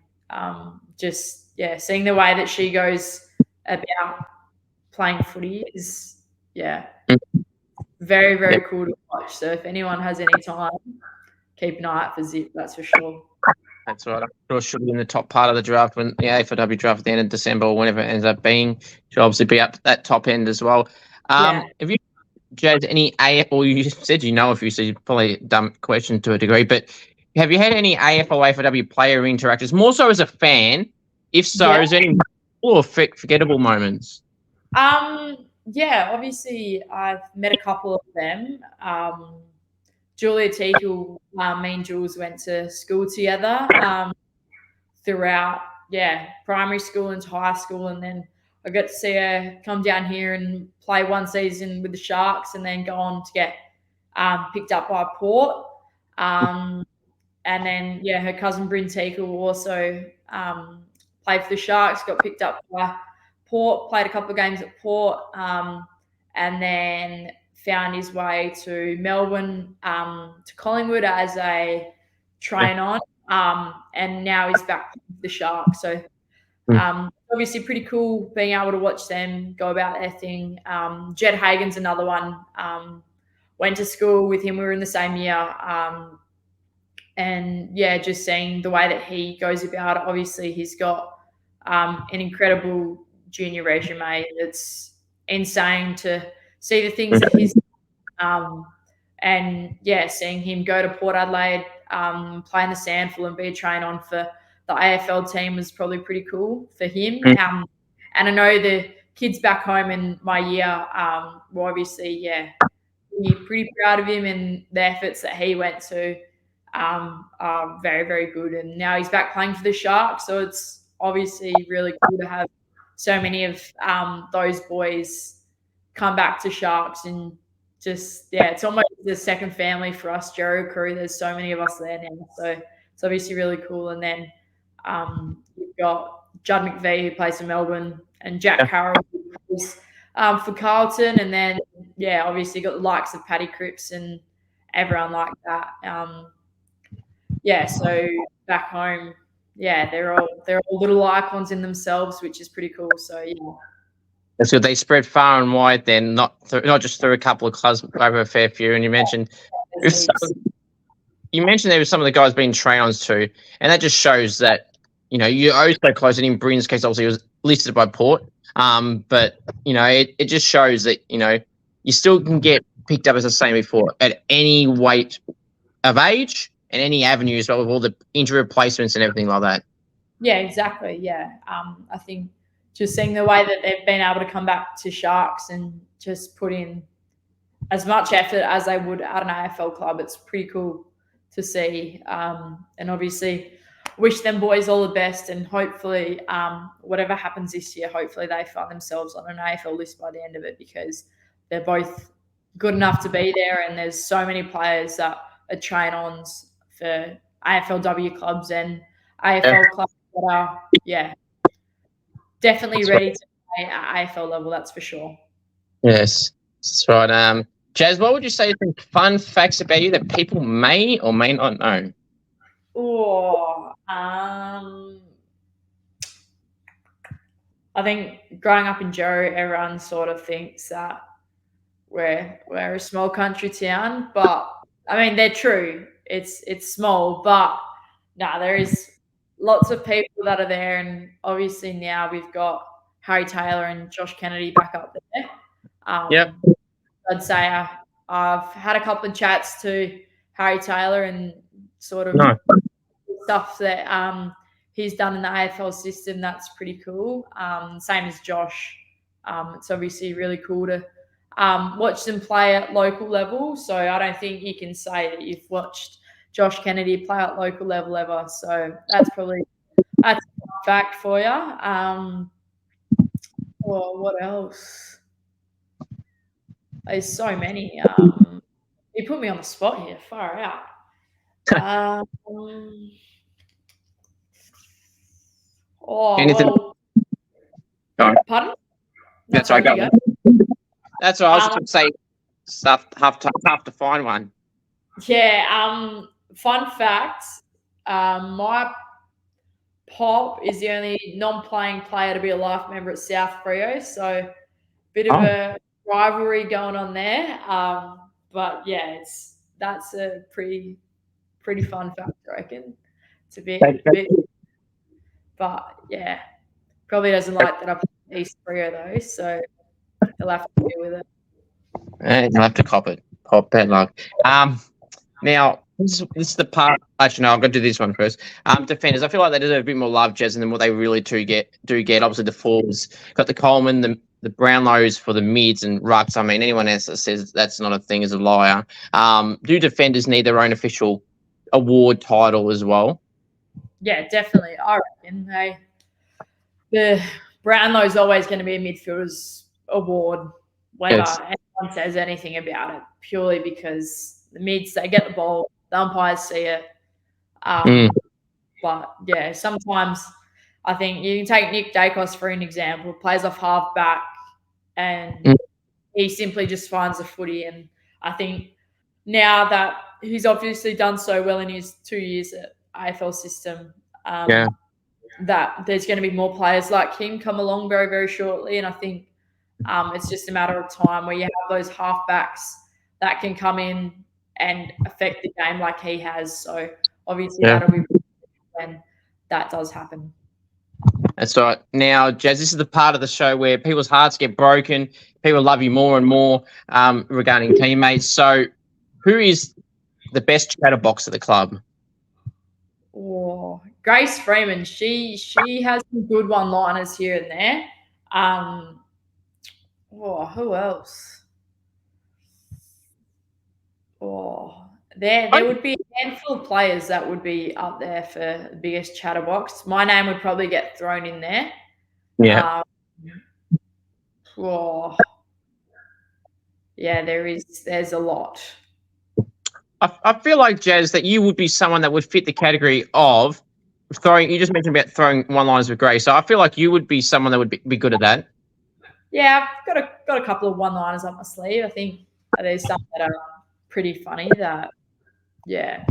Seeing the way that she goes about playing footy is very, very cool to watch. So if anyone has any time, keep an eye out for Zip. That's for sure. That's right. I'm sure she'll be in the top part of the draft when the AFLW draft at the end of December or whenever it ends up being. She'll obviously be up that top end as well. Have you, Jas, any or you said you know a few, so you're probably a dumb question to a degree, but have you had any AFLW player interactions, more so as a fan? If so, is there any cool or forgettable moments? Obviously I've met a couple of them. Julia Teakle, me and Jules went to school together throughout, primary school and high school, and then I got to see her come down here and play one season with the Sharks, and then go on to get picked up by Port. And then her cousin Bryn Teakle also played for the Sharks, got picked up by Port, played a couple of games at Port, and then found his way to Melbourne, to Collingwood as a train-on, and now he's back with the Sharks. So obviously pretty cool being able to watch them go about their thing. Jed Hagen's another one. Went to school with him. We were in the same year. And just seeing the way that he goes about it. Obviously he's got an incredible junior resume. It's insane to see the things that he's seeing him go to Port Adelaide, play in the SANFL and be a train-on for the AFL team was probably pretty cool for him. And I know the kids back home in my year were obviously, pretty proud of him, and the efforts that he went to are very, very good. And now he's back playing for the Sharks, so it's obviously really cool to have so many of those boys come back to Sharks, and just it's almost the second family for us, Jero crew. There's so many of us there now, so it's obviously really cool. And then you've got Judd McVee, who plays for Melbourne, and Jack Carroll, who plays for Carlton, and then obviously got the likes of Paddy Cripps and everyone like that. So back home, they're all little icons in themselves, which is pretty cool. So that's good. They spread far and wide then, not just through a couple of clubs, but over a fair few. And you mentioned there were some of the guys being train-ons too, and that just shows that you're always so close. And in Bryn's case, obviously, it was listed by Port, but it just shows that you still can get picked up, as I was saying before, at any weight of age and any avenue as well, with all the injury replacements and everything like that. Yeah, exactly. I think just seeing the way that they've been able to come back to Sharks and just put in as much effort as they would at an AFL club, it's pretty cool to see. And obviously wish them boys all the best, and hopefully whatever happens this year, hopefully they find themselves on an AFL list by the end of it, because they're both good enough to be there, and there's so many players that are train-ons for AFLW clubs and AFL clubs that are definitely ready to play at AFL level, that's for sure. Yes, that's right. Jas, what would you say are some fun facts about you that people may or may not know? I think growing up in Jero, everyone sort of thinks that we're a small country town, but I mean they're true. It's small, but there is lots of people that are there, and obviously now we've got Harry Taylor and Josh Kennedy back up there. I'd say I've had a couple of chats to Harry Taylor and sort of stuff that he's done in the AFL system. That's pretty cool. Same as Josh. It's obviously really cool to watch them play at local level. So I don't think you can say that you've watched Josh Kennedy play at local level ever. So that's a fact for you. What else? There's so many. You put me on the spot here. Far out. Um, Anything? well, Sorry. pardon? No, That's right. sorry, Go you go. on. That's what I was Um, going to say. Stuff tough to find one. yeah. Fun fact. My pop is the only non-playing player to be a life member at South Freo, so bit of Oh, a rivalry going on there. But yeah, that's a pretty fun fact, I reckon. It's a bit, but yeah, probably doesn't like that I play East Freo though, so he'll have to deal with it. you'll have to cop it. Cop that luck. Now this is the part. Actually, no, I'm going to do this one first. Defenders. I feel like they deserve a bit more love, Jez, than what they really do get. Obviously, the forwards got the Coleman, the Brownlows for the mids and rucks. I mean, anyone else that says that's not a thing is a liar. Do defenders need their own official award title as well? Yeah, definitely. I reckon the Brownlow's always going to be a midfielder's award, whether Yes. anyone says anything about it, purely because the mids they get the ball, the umpires see it. Mm, But yeah, sometimes I think you can take Nick Dacos for an example, plays off half back and mm, he simply just finds the footy. And I think now that he's obviously done so well in his 2 years at AFL system, yeah. that there's going to be more players like him come along very, very shortly. And I think it's just a matter of time where you have those halfbacks that can come in and affect the game like he has. So obviously Yeah. that'll be when that does happen. That's right. Now, Jazz, this is the part of the show where people's hearts get broken. People love you more and more regarding teammates. So, who is the best chatterbox at the club? Oh, Grace Freeman, she has some good one-liners here and there. Who else? Oh, there would be a handful of players that would be up there for the biggest chatterbox. My name would probably get thrown in there. Yeah. Um, oh, yeah, there's a lot. I feel like, Jazz, that you would be someone that would fit the category of throwing. You just mentioned about throwing one-liners with Grace. So, I feel like you would be someone that would be good at that. Yeah, I've got a couple of one-liners up my sleeve. I think there's some that are pretty funny that, yeah,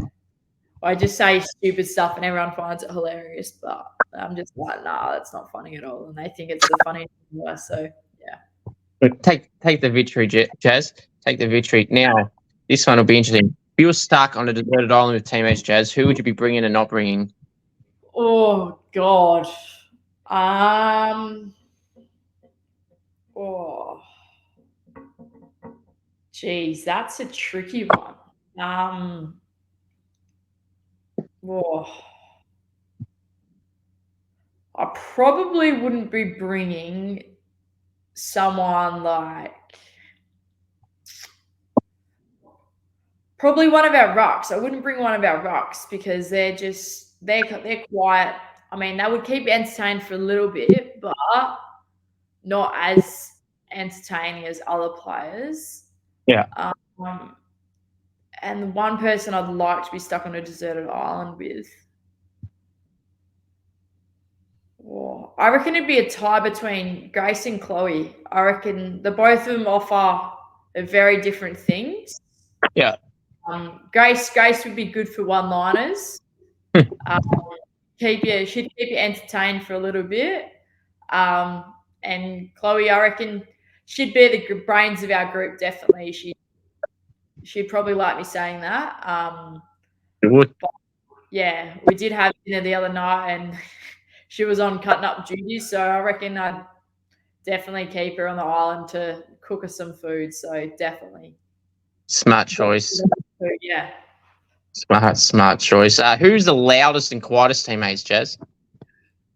I just say stupid stuff and everyone finds it hilarious, but I'm just like, nah, that's not funny at all. And they think it's the funny thing. So yeah. But take the victory, Jazz. Take the victory. Now, this one will be interesting. If you were stuck on a deserted island with teammates, Jazz, who would you be bringing and not bringing? Oh God. Oh, geez, that's a tricky one. Oh, I probably wouldn't be bringing someone like probably one of our rucks. I wouldn't bring one of our rucks because they're quiet. I mean, they would keep you entertained for a little bit, but not as entertaining as other players. Yeah. Um, and the one person I'd like to be stuck on a deserted island with, I reckon it'd be a tie between Grace and Chloe. I reckon the both of them offer very different things. Yeah. Grace would be good for one-liners. She'd keep you entertained for a little bit. And Chloe, I reckon she'd be the brains of our group. Definitely, she'd probably like me saying that. It would. Yeah, we did have dinner the other night, and she was on cutting up duties. So I reckon I'd definitely keep her on the island to cook us some food. So definitely Smart choice. Yeah. Smart choice. Who's the loudest and quietest teammates, Jazz?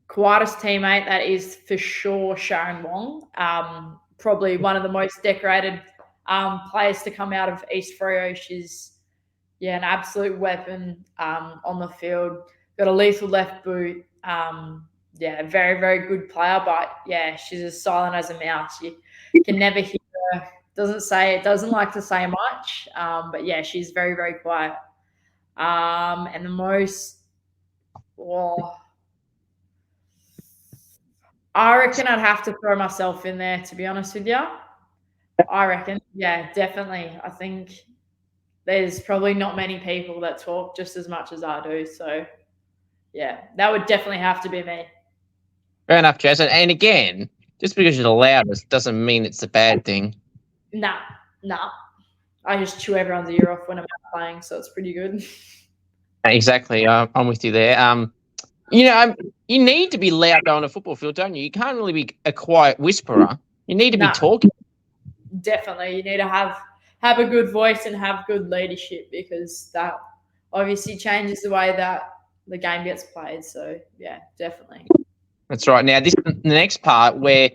Quietest teammate, that is for sure Sharon Wong. Probably one of the most decorated players to come out of East Freo. She's an absolute weapon on the field. Got a lethal left boot. Very, very good player. But yeah, she's as silent as a mouse. You can never hear her. Doesn't like to say much. But yeah, she's very, very quiet. And the most, I reckon I'd have to throw myself in there, to be honest with you. I reckon, yeah, definitely. I think there's probably not many people that talk just as much as I do. So, yeah, that would definitely have to be me. Fair enough, Jas. And again, just because you're the loudest doesn't mean it's a bad thing. Nah. I just chew everyone's ear off when I'm out playing, so it's pretty good. Exactly. I'm with you there. You need to be loud on a football field, don't you? You can't really be a quiet whisperer. You need to be talking. Definitely. You need to have a good voice and have good leadership, because that obviously changes the way that the game gets played. So, yeah, definitely. That's right. Now, this is the next part where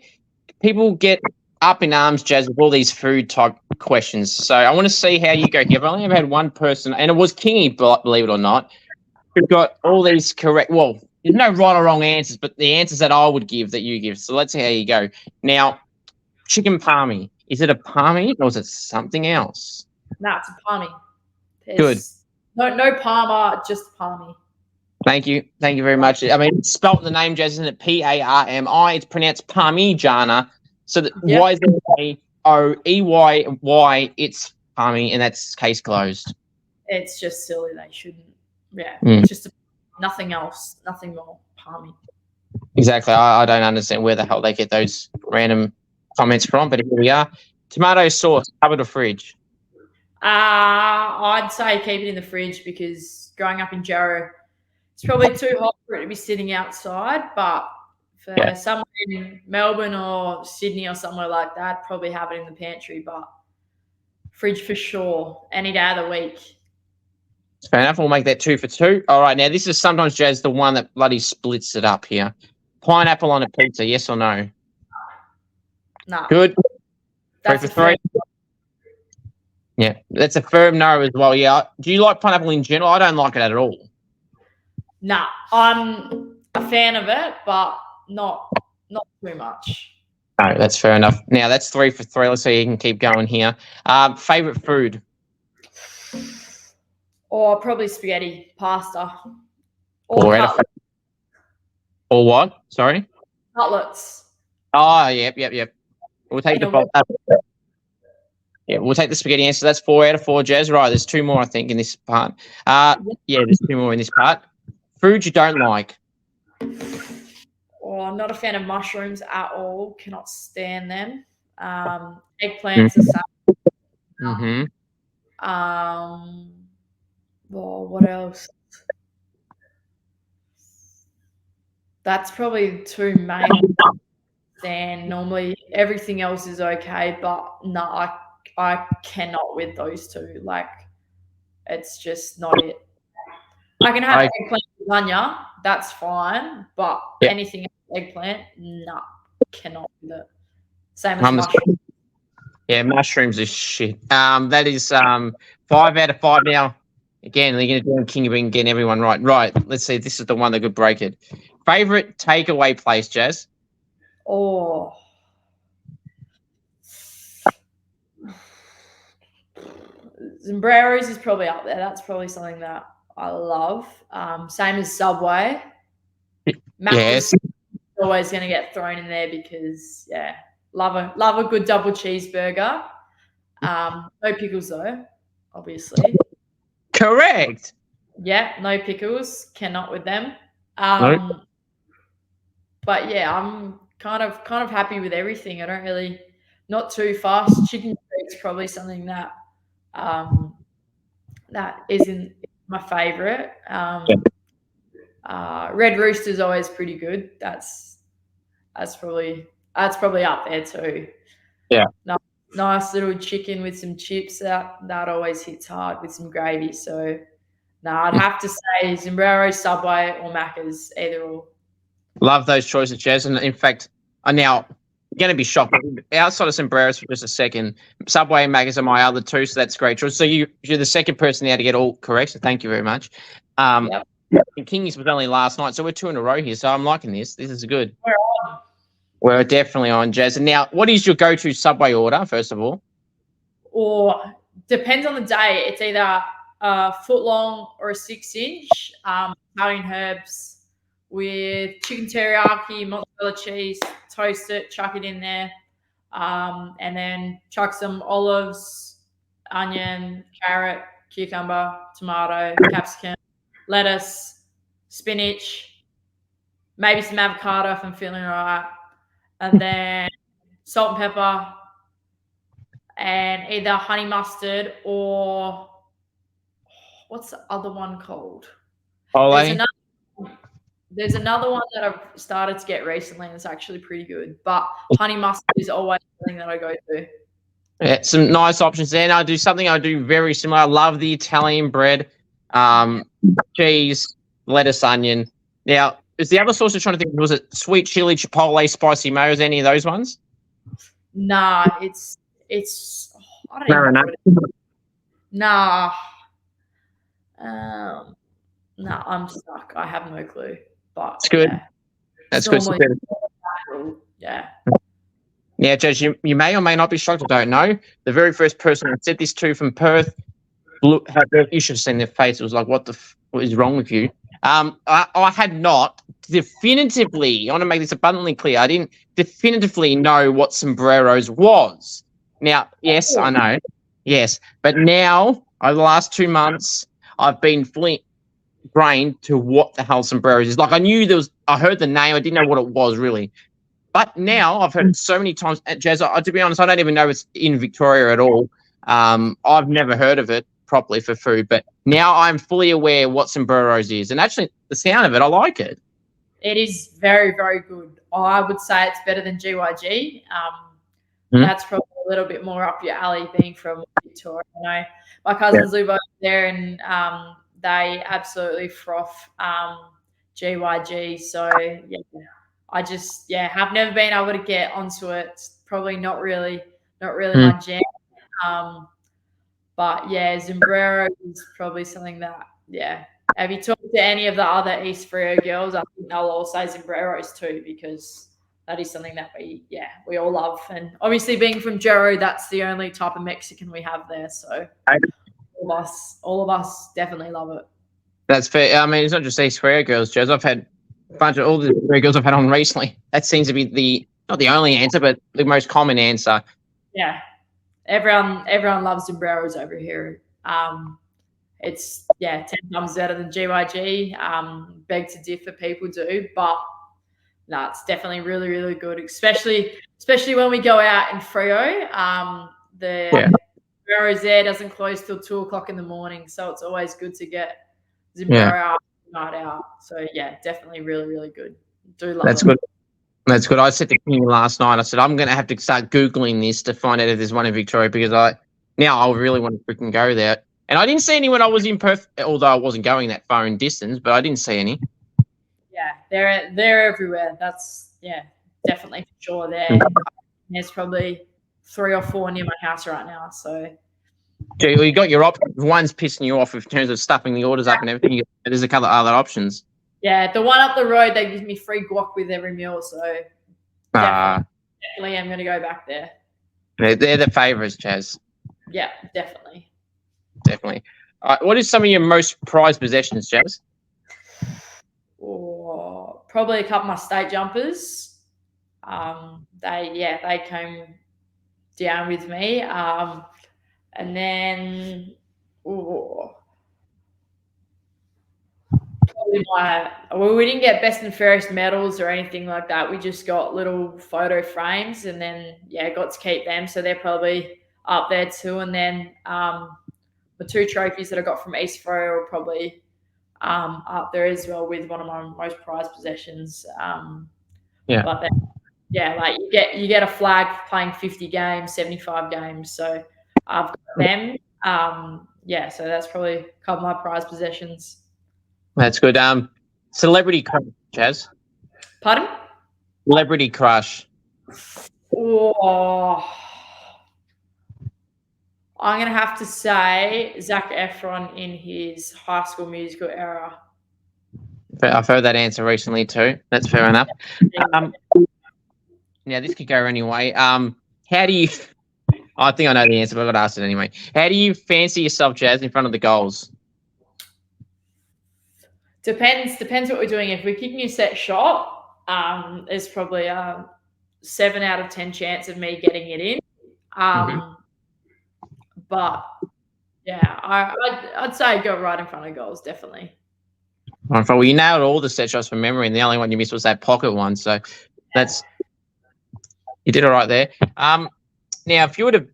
people get up in arms, Jas, with all these food type questions. So I want to see how you go here. I've only ever had one person, and it was Kingy, believe it or not, who got all these correct. Well, there's no right or wrong answers, but the answers that I would give that you give. So let's see how you go. Now, chicken palmy. Is it a palmy or is it something else? No, it's a palmy. Good. No Palmer, just palmy. Thank you very much. I mean, it's spelt the name, Jas, isn't it? Parmi. It's pronounced Parmigiana. So why is there A-O-E-Y-Y? It's palmy, and that's case closed. It's just silly. They shouldn't. Yeah, It's just nothing else, nothing more. Palmy. Exactly. I don't understand where the hell they get those random comments from, but here we are. Tomato sauce, cupboard or fridge? I'd say keep it in the fridge, because growing up in Jarrow, it's probably too hot for it to be sitting outside. But for someone in Melbourne or Sydney or somewhere like that, probably have it in the pantry. But fridge for sure, any day of the week. Fair enough. We'll make that 2 for 2. All right. Now, this is sometimes, Jas, the one that bloody splits it up here. Pineapple on a pizza, yes or no? No. Good. That's 3 for 3. Yeah, that's a firm no as well. Yeah. Do you like pineapple in general? I don't like it at all. Nah, I'm a fan of it, but not too much. No, that's fair enough. Now, that's 3 for 3. Let's see, you can keep going here. Favorite food? Or probably spaghetti, pasta, or cutlets. Or what? Sorry? Cutlets. Oh, yep. We'll take we'll take the spaghetti answer. That's 4 out of 4, Jas. Right, there's 2 more, I think, in this part. There's 2 more in this part. Food you don't like? I'm not a fan of mushrooms at all. Cannot stand them. Eggplants are same. What else? That's probably 2 main. And normally everything else is okay, but no, I cannot with those 2. Like, it's just not it. I can have eggplant lasagna, that's fine, but anything else, eggplant, no, cannot with it. Same as mushrooms. Yeah, mushrooms are shit. That is 5 out of 5 now. Again, they're going to do King of Bean, getting everyone right. Right, let's see. This is the one that could break it. Favorite takeaway place, Jas? Oh. Zambreros is probably up there. That's probably something that I love. Same as Subway. Yes. Always going to get thrown in there because, love a good double cheeseburger. No pickles though, obviously. Correct. Yeah, no pickles. Cannot with them. Nope. But yeah, I'm kind of happy with everything. I don't really, not too fast. Chicken is probably something that that isn't my favorite. Red Rooster is always pretty good. That's probably up there too. Yeah. Nice little chicken with some chips. That always hits hard with some gravy. So I'd have to say Zambreros, Subway, or Macca's, either or. Love those choices, Jas. And in fact, I'm now going to be shocked. Outside of Zambreros for just a second, Subway and Macca's are my other 2, so that's great choice. So you're the second person now to get all correct, so thank you very much. And Kingy's was only last night, so we're 2 in a row here, so I'm liking this. This is good. We're definitely on, Jas. And now, what is your go-to Subway order, first of all? Or depends on the day. It's either a foot long or a 6-inch Italian herbs with chicken teriyaki, mozzarella cheese, toast it, chuck it in there, and then chuck some olives, onion, carrot, cucumber, tomato, capsicum, lettuce, spinach, maybe some avocado if I'm feeling all right, and then salt and pepper, and either honey mustard or what's the other one called? There's another one that I've started to get recently, and it's actually pretty good. But honey mustard is always something that I go to. Yeah, some nice options there. And I do something I do very similar. I love the Italian bread, cheese, lettuce, onion. Now, is the other sauce you're trying to think of, was it sweet chili, chipotle, spicy mayo? Is any of those ones? Nah, it's I don't even know what it is. Nah. No, I'm stuck. I have no clue. But it's good. Yeah. That's good. Yeah. Yeah, Jas, you may or may not be shocked. I don't know. The very first person I said this to from Perth, you should have seen their face. It was like, what is wrong with you? I had not definitively, I want to make this abundantly clear, I didn't definitively know what sombreros was. Now, yes, I know. Yes. But now, over the last 2 months, I've been fully brained to what the hell sombreros is. Like, I heard the name, I didn't know what it was really. But now I've heard it so many times. Jas, to be honest, I don't even know it's in Victoria at all. I've never heard of it properly for food, but now I'm fully aware what sombreros is. And actually, the sound of it, I like it. It is very, very good. I would say it's better than GYG. That's probably a little bit more up your alley, being from Victoria. I know my cousins live over there, and they absolutely froth GYG. So yeah, I just have never been able to get onto it. It's probably not really my jam. But yeah, sombrero is probably something that Have you talked to any of the other East Freo girls? I think they'll all say sombreros too, because that is something that we all love. And obviously, being from Jero, that's the only type of Mexican we have there. So all of us definitely love it. That's fair. I mean, it's not just East Freo girls, Jas. I've had a bunch of all the Freo girls I've had on recently. That seems to be not the only answer, but the most common answer. Yeah, everyone loves sombreros over here. It's 10 times better than GYG. Beg to differ, people do, but no, it's definitely really, really good, especially when we go out in Freo. The sombreros there doesn't close till 2:00 in the morning, so it's always good to get sombrero night out. So definitely really, really good. Do love That's it. good. That's good. I said to King last night, I said, I'm going to have to start Googling this to find out if there's one in Victoria, because I really want to freaking go there. And I didn't see any when I was in Perth, although I wasn't going that far in distance, but I didn't see any. Yeah, they're everywhere. That's definitely for sure there. There's probably 3 or 4 near my house right now. So well, you got your options. One's pissing you off in terms of stuffing the orders up and everything. There's a couple of other options. Yeah, the one up the road, they give me free guac with every meal. So definitely I'm going to go back there. They're the favourites, Jas. Yeah, definitely. Definitely. What is some of your most prized possessions, Jas? Probably a couple of my state jumpers. They came down with me. And then probably we didn't get best and fairest medals or anything like that. We just got little photo frames, and then got to keep them. So they're probably up there too. And then the 2 trophies that I got from East Freo are probably up there as well, with one of my most prized possessions. But then, like you get a flag for playing 50 games, 75 games. So I've got them. So that's probably a couple of my prized possessions. That's good. Celebrity crush, Jas. Pardon? Celebrity crush. I'm going to have to say Zac Efron in his High School Musical era. I've heard that answer recently too. That's fair enough. Now, this could go any way. How do you... I think I know the answer, but I've got to ask it anyway. How do you fancy yourself, Jas, in front of the goals? Depends what we're doing. If we're kicking a set shot, there's probably a 7 out of 10 chance of me getting it in. But yeah, I'd say go right in front of goals, definitely. Well, you nailed all the set shots from memory, and the only one you missed was that pocket one. So you did all right there. Now, if you were to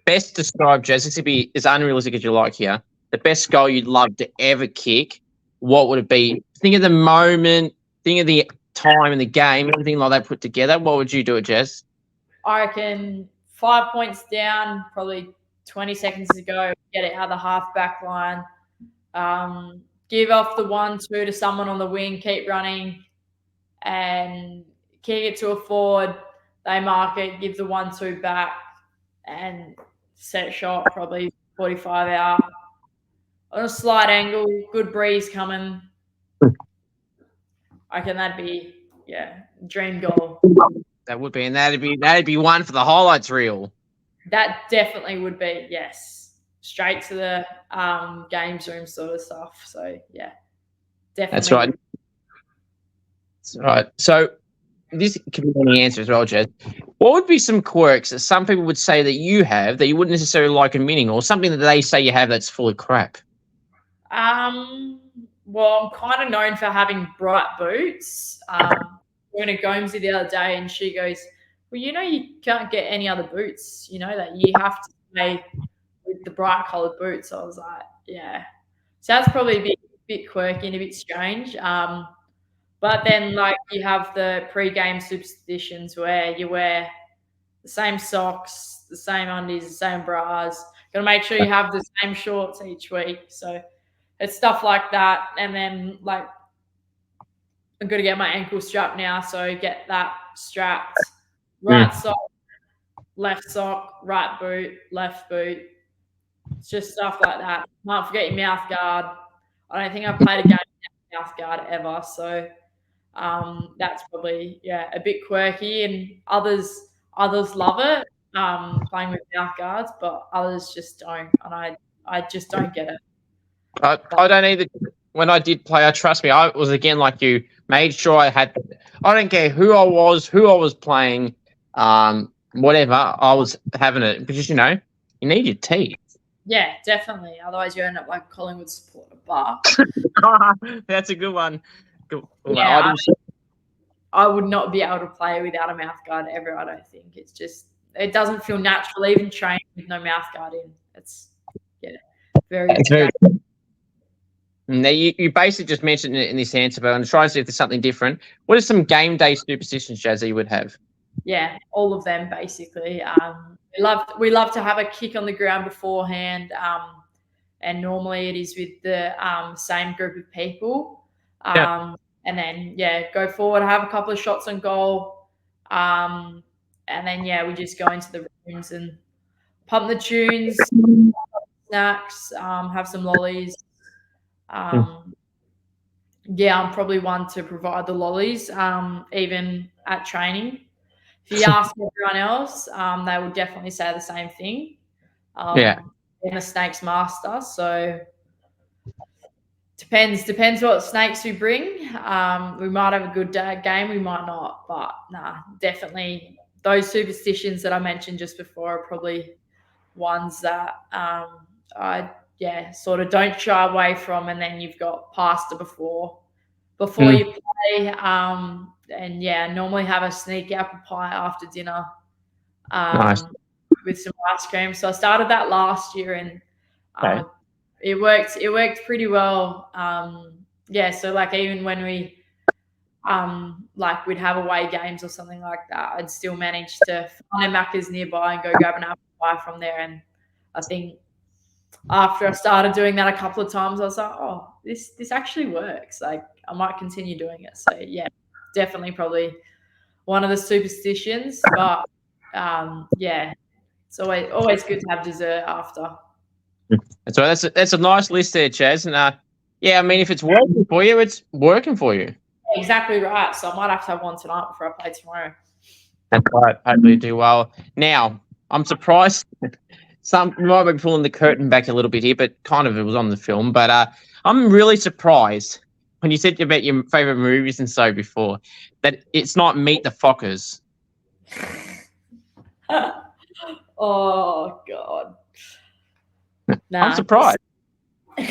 best describe, Jas, this would be as unrealistic as you like here, the best goal you'd love to ever kick, what would it be? Think of the moment, think of the time in the game, everything like that put together. What would you do it, Jas? I reckon 5 points down, probably 20 seconds to go, get it out of the half-back line, give off the 1-2 to someone on the wing, keep running, and kick it to a forward. They mark it, give the 1-2 back, and set shot, probably 45 out. On a slight angle, good breeze coming. I reckon that'd be, dream goal. That would be, and that'd be one for the highlights reel. That definitely would be, yes. Straight to the games room sort of stuff. So, yeah, definitely. That's right. That's right. So, this can be any answer as well, Jas. What would be some quirks that some people would say that you have that you wouldn't necessarily like admitting, or something that they say you have that's full of crap? Well, I'm kind of known for having bright boots. We went to Gomesy the other day, and she goes, well, you can't get any other boots, that you have to play with the bright coloured boots. I was like, yeah. So that's probably a bit quirky and a bit strange. But then, you have the pre-game superstitions where you wear the same socks, the same undies, the same bras. Got to make sure you have the same shorts each week. So it's stuff like that. And then, I'm going to get my ankle strapped now, so get that strapped. Right sock, left sock, right boot, left boot. It's just stuff like that. Can't forget your mouth guard. I don't think I've played a game without mouth guard ever, so that's probably a bit quirky. And others love it, playing with mouth guards, but others just don't, and I just don't get it. I don't either. When I did play, trust me, I was again like you, made sure I had. I don't care who I was playing, whatever. I was having it because you need your teeth. Yeah, definitely. Otherwise, you end up like Collingwood supporter. But that's a good one. Good. Yeah, I would not be able to play without a mouth guard ever. I don't think it doesn't feel natural, even training with no mouth guard in. It's very. Now, you basically just mentioned it in this answer, but I'm trying to see if there's something different. What are some game day superstitions, Jas, that you would have? Yeah, all of them basically. We love to have a kick on the ground beforehand, and normally it is with the same group of people. And then go forward, have a couple of shots on goal, and then we just go into the rooms and pump the tunes, snacks, have some lollies. I'm probably one to provide the lollies, even at training. If you ask everyone else, they will definitely say the same thing. I'm a snakes master, so depends what snakes we bring. We might have a good game, we might not, but definitely those superstitions that I mentioned just before are probably ones that I sort of don't shy away from. And then you've got pasta before you play, and normally have a sneaky apple pie after dinner, nice. with some ice cream. So I started that last year, and it worked pretty well. So even when we we'd have away games or something like that, I'd still manage to find a Macca's nearby and go grab an apple pie from there. And I think after I started doing that a couple of times, I was like, oh, this actually works. I might continue doing it. So definitely probably one of the superstitions. But it's always good to have dessert after. So that's a nice list there, Jas. And I mean, if it's working for you, it's working for you. Exactly right. So I might have to have one tonight before I play tomorrow. That's right. Hopefully you do well. Now, I'm surprised. Some might be pulling the curtain back a little bit here, but kind of it was on the film. But I'm really surprised when you said about your favorite movies and so before that it's not Meet the Fockers. Oh God. Nah. I'm surprised. Of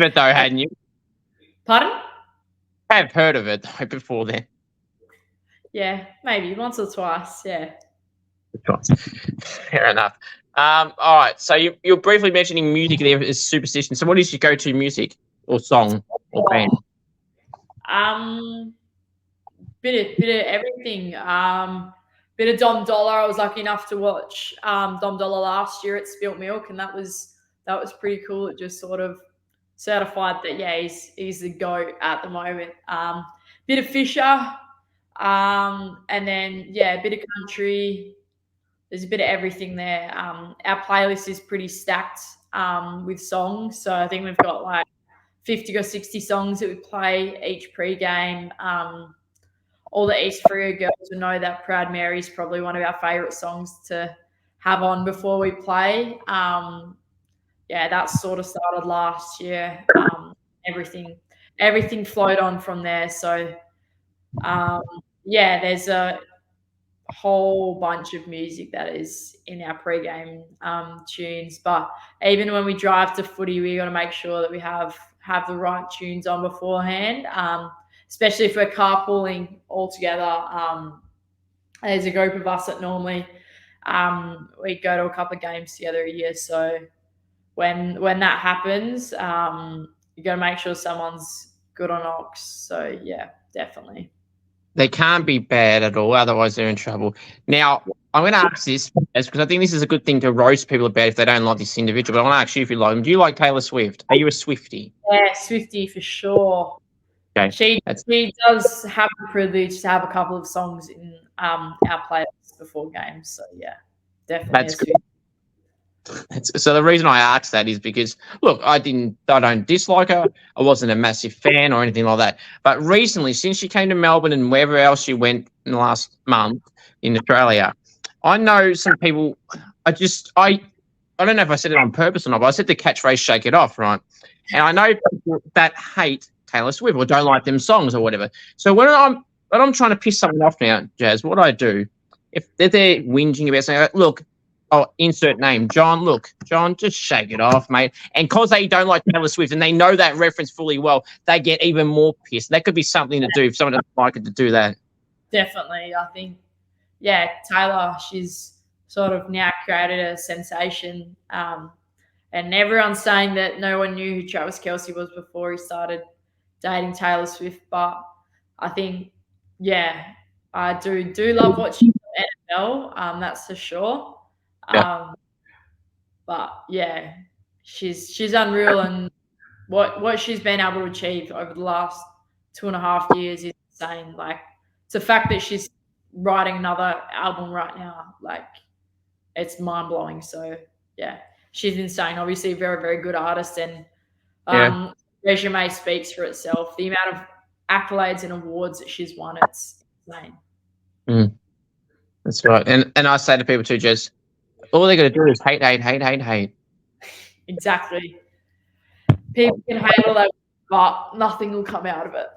it though, hadn't you? Pardon? I have heard of it though before then. Yeah, maybe once or twice. Yeah. Fair enough. All right. So you're briefly mentioning music there as superstition. So what is your go-to music or song or band? Bit of everything. Bit of Dom Dollar. I was lucky enough to watch Dom Dollar last year at Spilt Milk, and that was pretty cool. It just sort of certified that he's the GOAT at the moment. Bit of Fisher, and then a bit of country. There's a bit of everything there. Our playlist is pretty stacked with songs, so I think we've got like 50 or 60 songs that we play each pre-game. All the East Freo girls will know that Proud Mary is probably one of our favourite songs to have on before we play. That sort of started last year. Everything flowed on from there. So, there's a whole bunch of music that is in our pre-game tunes. But even when we drive to footy, we got to make sure that we have the right tunes on beforehand. Especially if we're carpooling all together. There's a group of us that normally we go to a couple of games together a year. So when that happens, you got to make sure someone's good on Ox. So yeah, definitely. They can't be bad at all, otherwise they're in trouble. Now, I'm going to ask this because I think this is a good thing to roast people about if they don't like this individual. But I want to ask you if you like them. Do you like Taylor Swift? Are you a Swiftie? Yeah, Swiftie for sure. Okay. She does have the privilege to have a couple of songs in our playlist before games. So yeah, definitely. That's good. So the reason I asked that is because, look, I don't dislike her. I wasn't a massive fan or anything like that. But recently, since she came to Melbourne and wherever else she went in the last month in Australia, I know some people. I don't know if I said it on purpose or not, but I said the catchphrase "shake it off," right? And I know people that hate Taylor Swift or don't like them songs or whatever. So when I'm trying to piss someone off now, Jas, what I do if they're whinging about something, look. Oh, insert name. John, look, John, just shake it off, mate. And because they don't like Taylor Swift and they know that reference fully well, they get even more pissed. That could be something to do if someone doesn't like it to do that. Definitely. I think, Taylor, she's sort of now created a sensation. And everyone's saying that no one knew who Travis Kelce was before he started dating Taylor Swift. But I think, I do love watching NFL. That's for sure. Yeah. But she's unreal, and what she's been able to achieve over the last 2.5 years is insane. Like, it's the fact that she's writing another album right now, like, it's mind blowing. So yeah, she's insane. Obviously, a very, very good artist, and resume speaks for itself. The amount of accolades and awards that she's won, it's insane. That's right. And I say to people too, Jas, all they got to do is hate. Exactly. People can hate all that, but nothing will come out of it.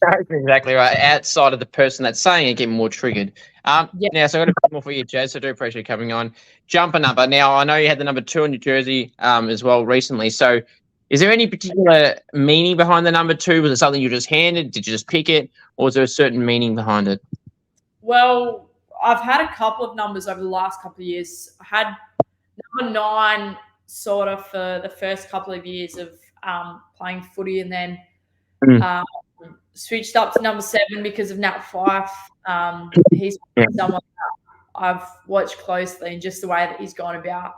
That's exactly right. Outside of the person that's saying it, getting more triggered. Now, so I've got a couple more for you, Jas. I do appreciate you coming on. Jumper number. Now, I know you had the number 2 on your jersey as well recently. So is there any particular meaning behind the number 2? Was it something you just handed? Did you just pick it? Or was there a certain meaning behind it? Well, I've had a couple of numbers over the last couple of years. I had number 9 sort of for the first couple of years of playing footy, and then switched up to number 7 because of Nat Fyfe. He's someone that I've watched closely, and just the way that he's gone about.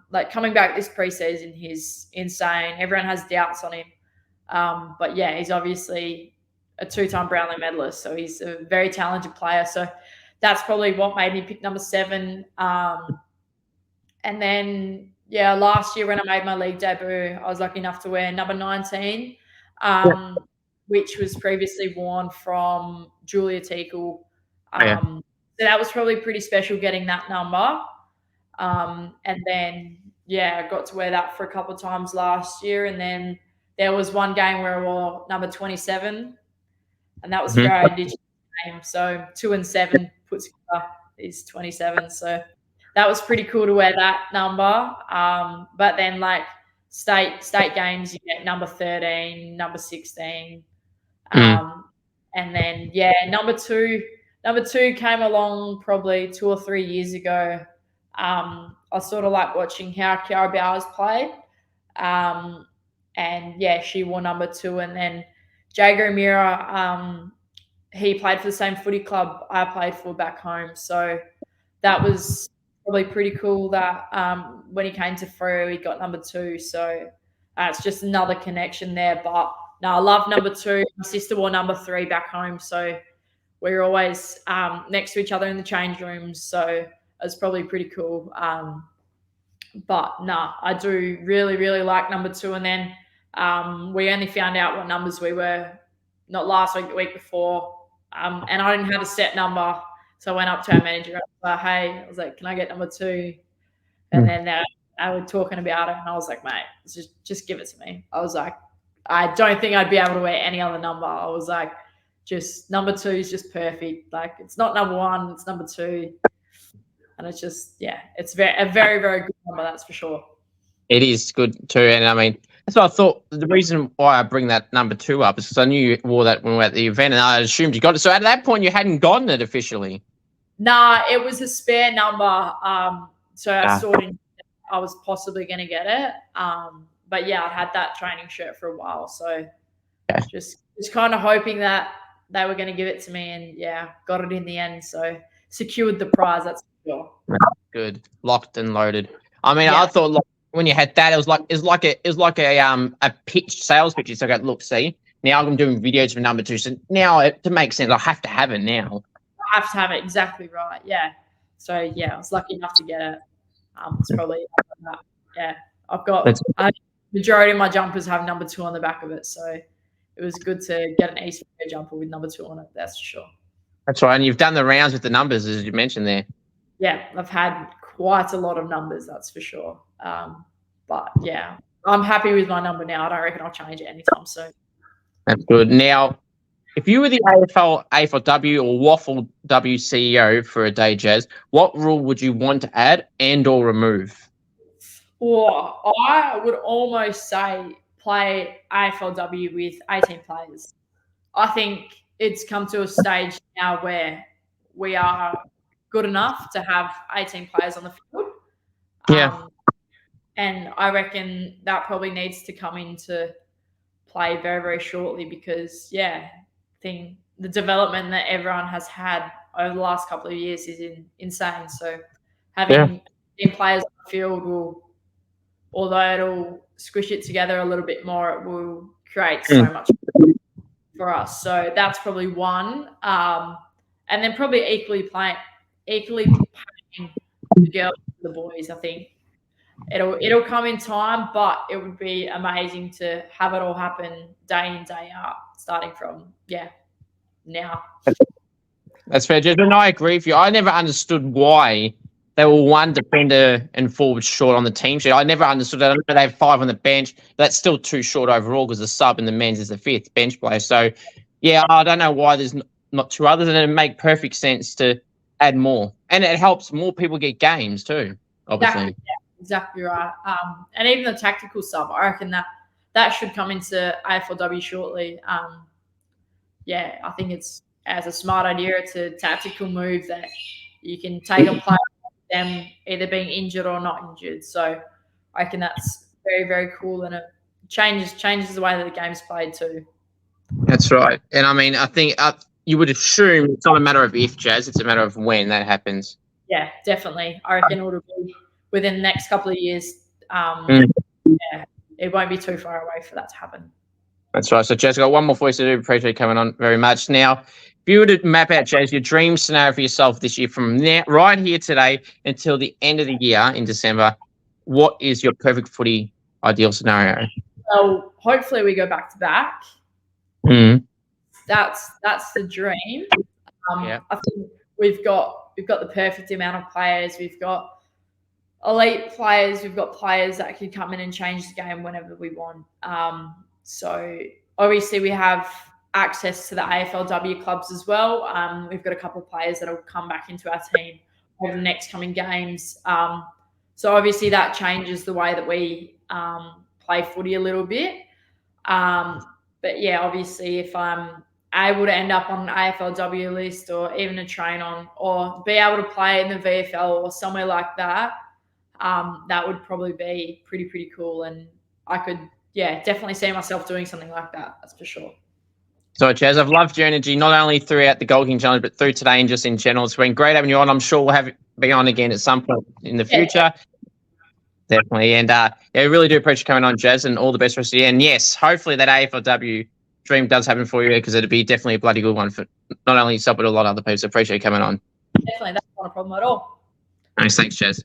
Like, coming back this preseason, he's insane. Everyone has doubts on him. But he's obviously a 2-time Brownlow medalist, so he's a very talented player. So that's probably what made me pick number 7. And then, last year when I made my league debut, I was lucky enough to wear number 19, which was previously worn from Julia Teakle. that was probably pretty special getting that number. And then, I got to wear that for a couple of times last year. And then there was one game where I wore number 27, and that was for our Indigenous game. So 2 and 7 put together is 27. So that was pretty cool to wear that number. But then like state games, you get number 13, number 16. And then number two came along probably 2 or 3 years ago. I sort of like watching how Kiara Bowers played. And she wore number 2. And then Jago Mira, he played for the same footy club I played for back home. So that was probably pretty cool that when he came to Freo, he got number 2. So it's just another connection there. But no, I love number 2. My sister wore number 3 back home. So we were always next to each other in the change rooms. So it's probably pretty cool. But no, I do really, really like number 2. And then we only found out what numbers we were, not last week, the week before. And I didn't have a set number. So I went up to our manager and I was like, hey, I was like, can I get number 2? And then they were talking about it. And I was like, mate, just give it to me. I was like, I don't think I'd be able to wear any other number. I was like, just number 2 is just perfect. Like, it's not number 1, it's number 2. And it's just, it's a very, very good number, that's for sure. It is good too. And I mean, that's what I thought. The reason why I bring that number 2 up is because I knew you wore that when we were at the event, and I assumed you got it. So at that point, you hadn't gotten it officially. Nah, it was a spare number. So I sorted I was possibly going to get it. But I'd had that training shirt for a while. So just kind of hoping that they were going to give it to me, and got it in the end. So secured the prize, that's for sure. Good. Locked and loaded. I mean, I thought like, when you had that, it was like a pitched sales pitch. So I go, look, see, now I'm doing videos for number 2. So now to make sense, I have to have it now. I have to have it, exactly right. Yeah. So I was lucky enough to get it. It's probably I've got majority of my jumpers have number 2 on the back of it. So it was good to get an East Freo jumper with number 2 on it. That's for sure. That's right. And you've done the rounds with the numbers, as you mentioned there. Yeah, I've had quite a lot of numbers, that's for sure. But I'm happy with my number now. I don't reckon I'll change it anytime soon. That's good. Now, if you were the AFLW or WAFLW CEO for a day, Jas, what rule would you want to add and or remove? Or I would almost say play AFLW with 18 players. I think it's come to a stage now where we are good enough to have 18 players on the field. And I reckon that probably needs to come into play very, very shortly because, I think the development that everyone has had over the last couple of years is insane. So having 18 players on the field will, although it'll squish it together a little bit more, it will create so much for us. So that's probably one. And then probably equally paying the girls and the boys. I think it'll come in time, but it would be amazing to have it all happen day in, day out, starting from now. That's fair, Jas. And I agree with you. I never understood why they were one defender and forward short on the team sheet. I never understood that. I know they have 5 on the bench. That's still 2 short overall because the sub in the men's is the 5th bench player. So, I don't know why there's not 2 others, and it make perfect sense to add more. And it helps more people get games too, obviously. Exactly right. And even the tactical sub, I reckon that should come into AFLW shortly. I think it's as a smart idea. It's a tactical move that you can take a player with them either being injured or not injured. So I reckon that's very, very cool, and it changes the way that the game's played too. That's right. And I mean, I think you would assume it's not a matter of if, Jas, it's a matter of when that happens. Yeah, definitely. I reckon it'll be within the next couple of years. It won't be too far away for that to happen. That's right. So, Jas, got one more for you to do. Appreciate you coming on very much. Now, if you were to map out, Jas, your dream scenario for yourself this year from now, right here today until the end of the year in December, what is your perfect footy ideal scenario? So, hopefully we go back to back. That's the dream. I think we've got the perfect amount of players. We've got elite players. We've got players that can come in and change the game whenever we want. So obviously we have access to the AFLW clubs as well. We've got a couple of players that will come back into our team over the next coming games. So obviously that changes the way that we play footy a little bit. But yeah, obviously if I'm able to end up on an AFLW list or even a train on or be able to play in the VFL or somewhere like that, that would probably be pretty cool. And I could, definitely see myself doing something like that. That's for sure. So, Jas, I've loved your energy, not only throughout the Gold King Challenge, but through today and just in general. It's been great having you on. I'm sure we'll have you on again at some point in the future. Definitely. And we really do appreciate coming on, Jas, and all the best for us. And yes, hopefully that AFLW dream does happen for you, because it'd be definitely a bloody good one for not only yourself, but a lot of other people. So appreciate you coming on. Definitely. That's not a problem at all. Thanks, Jas.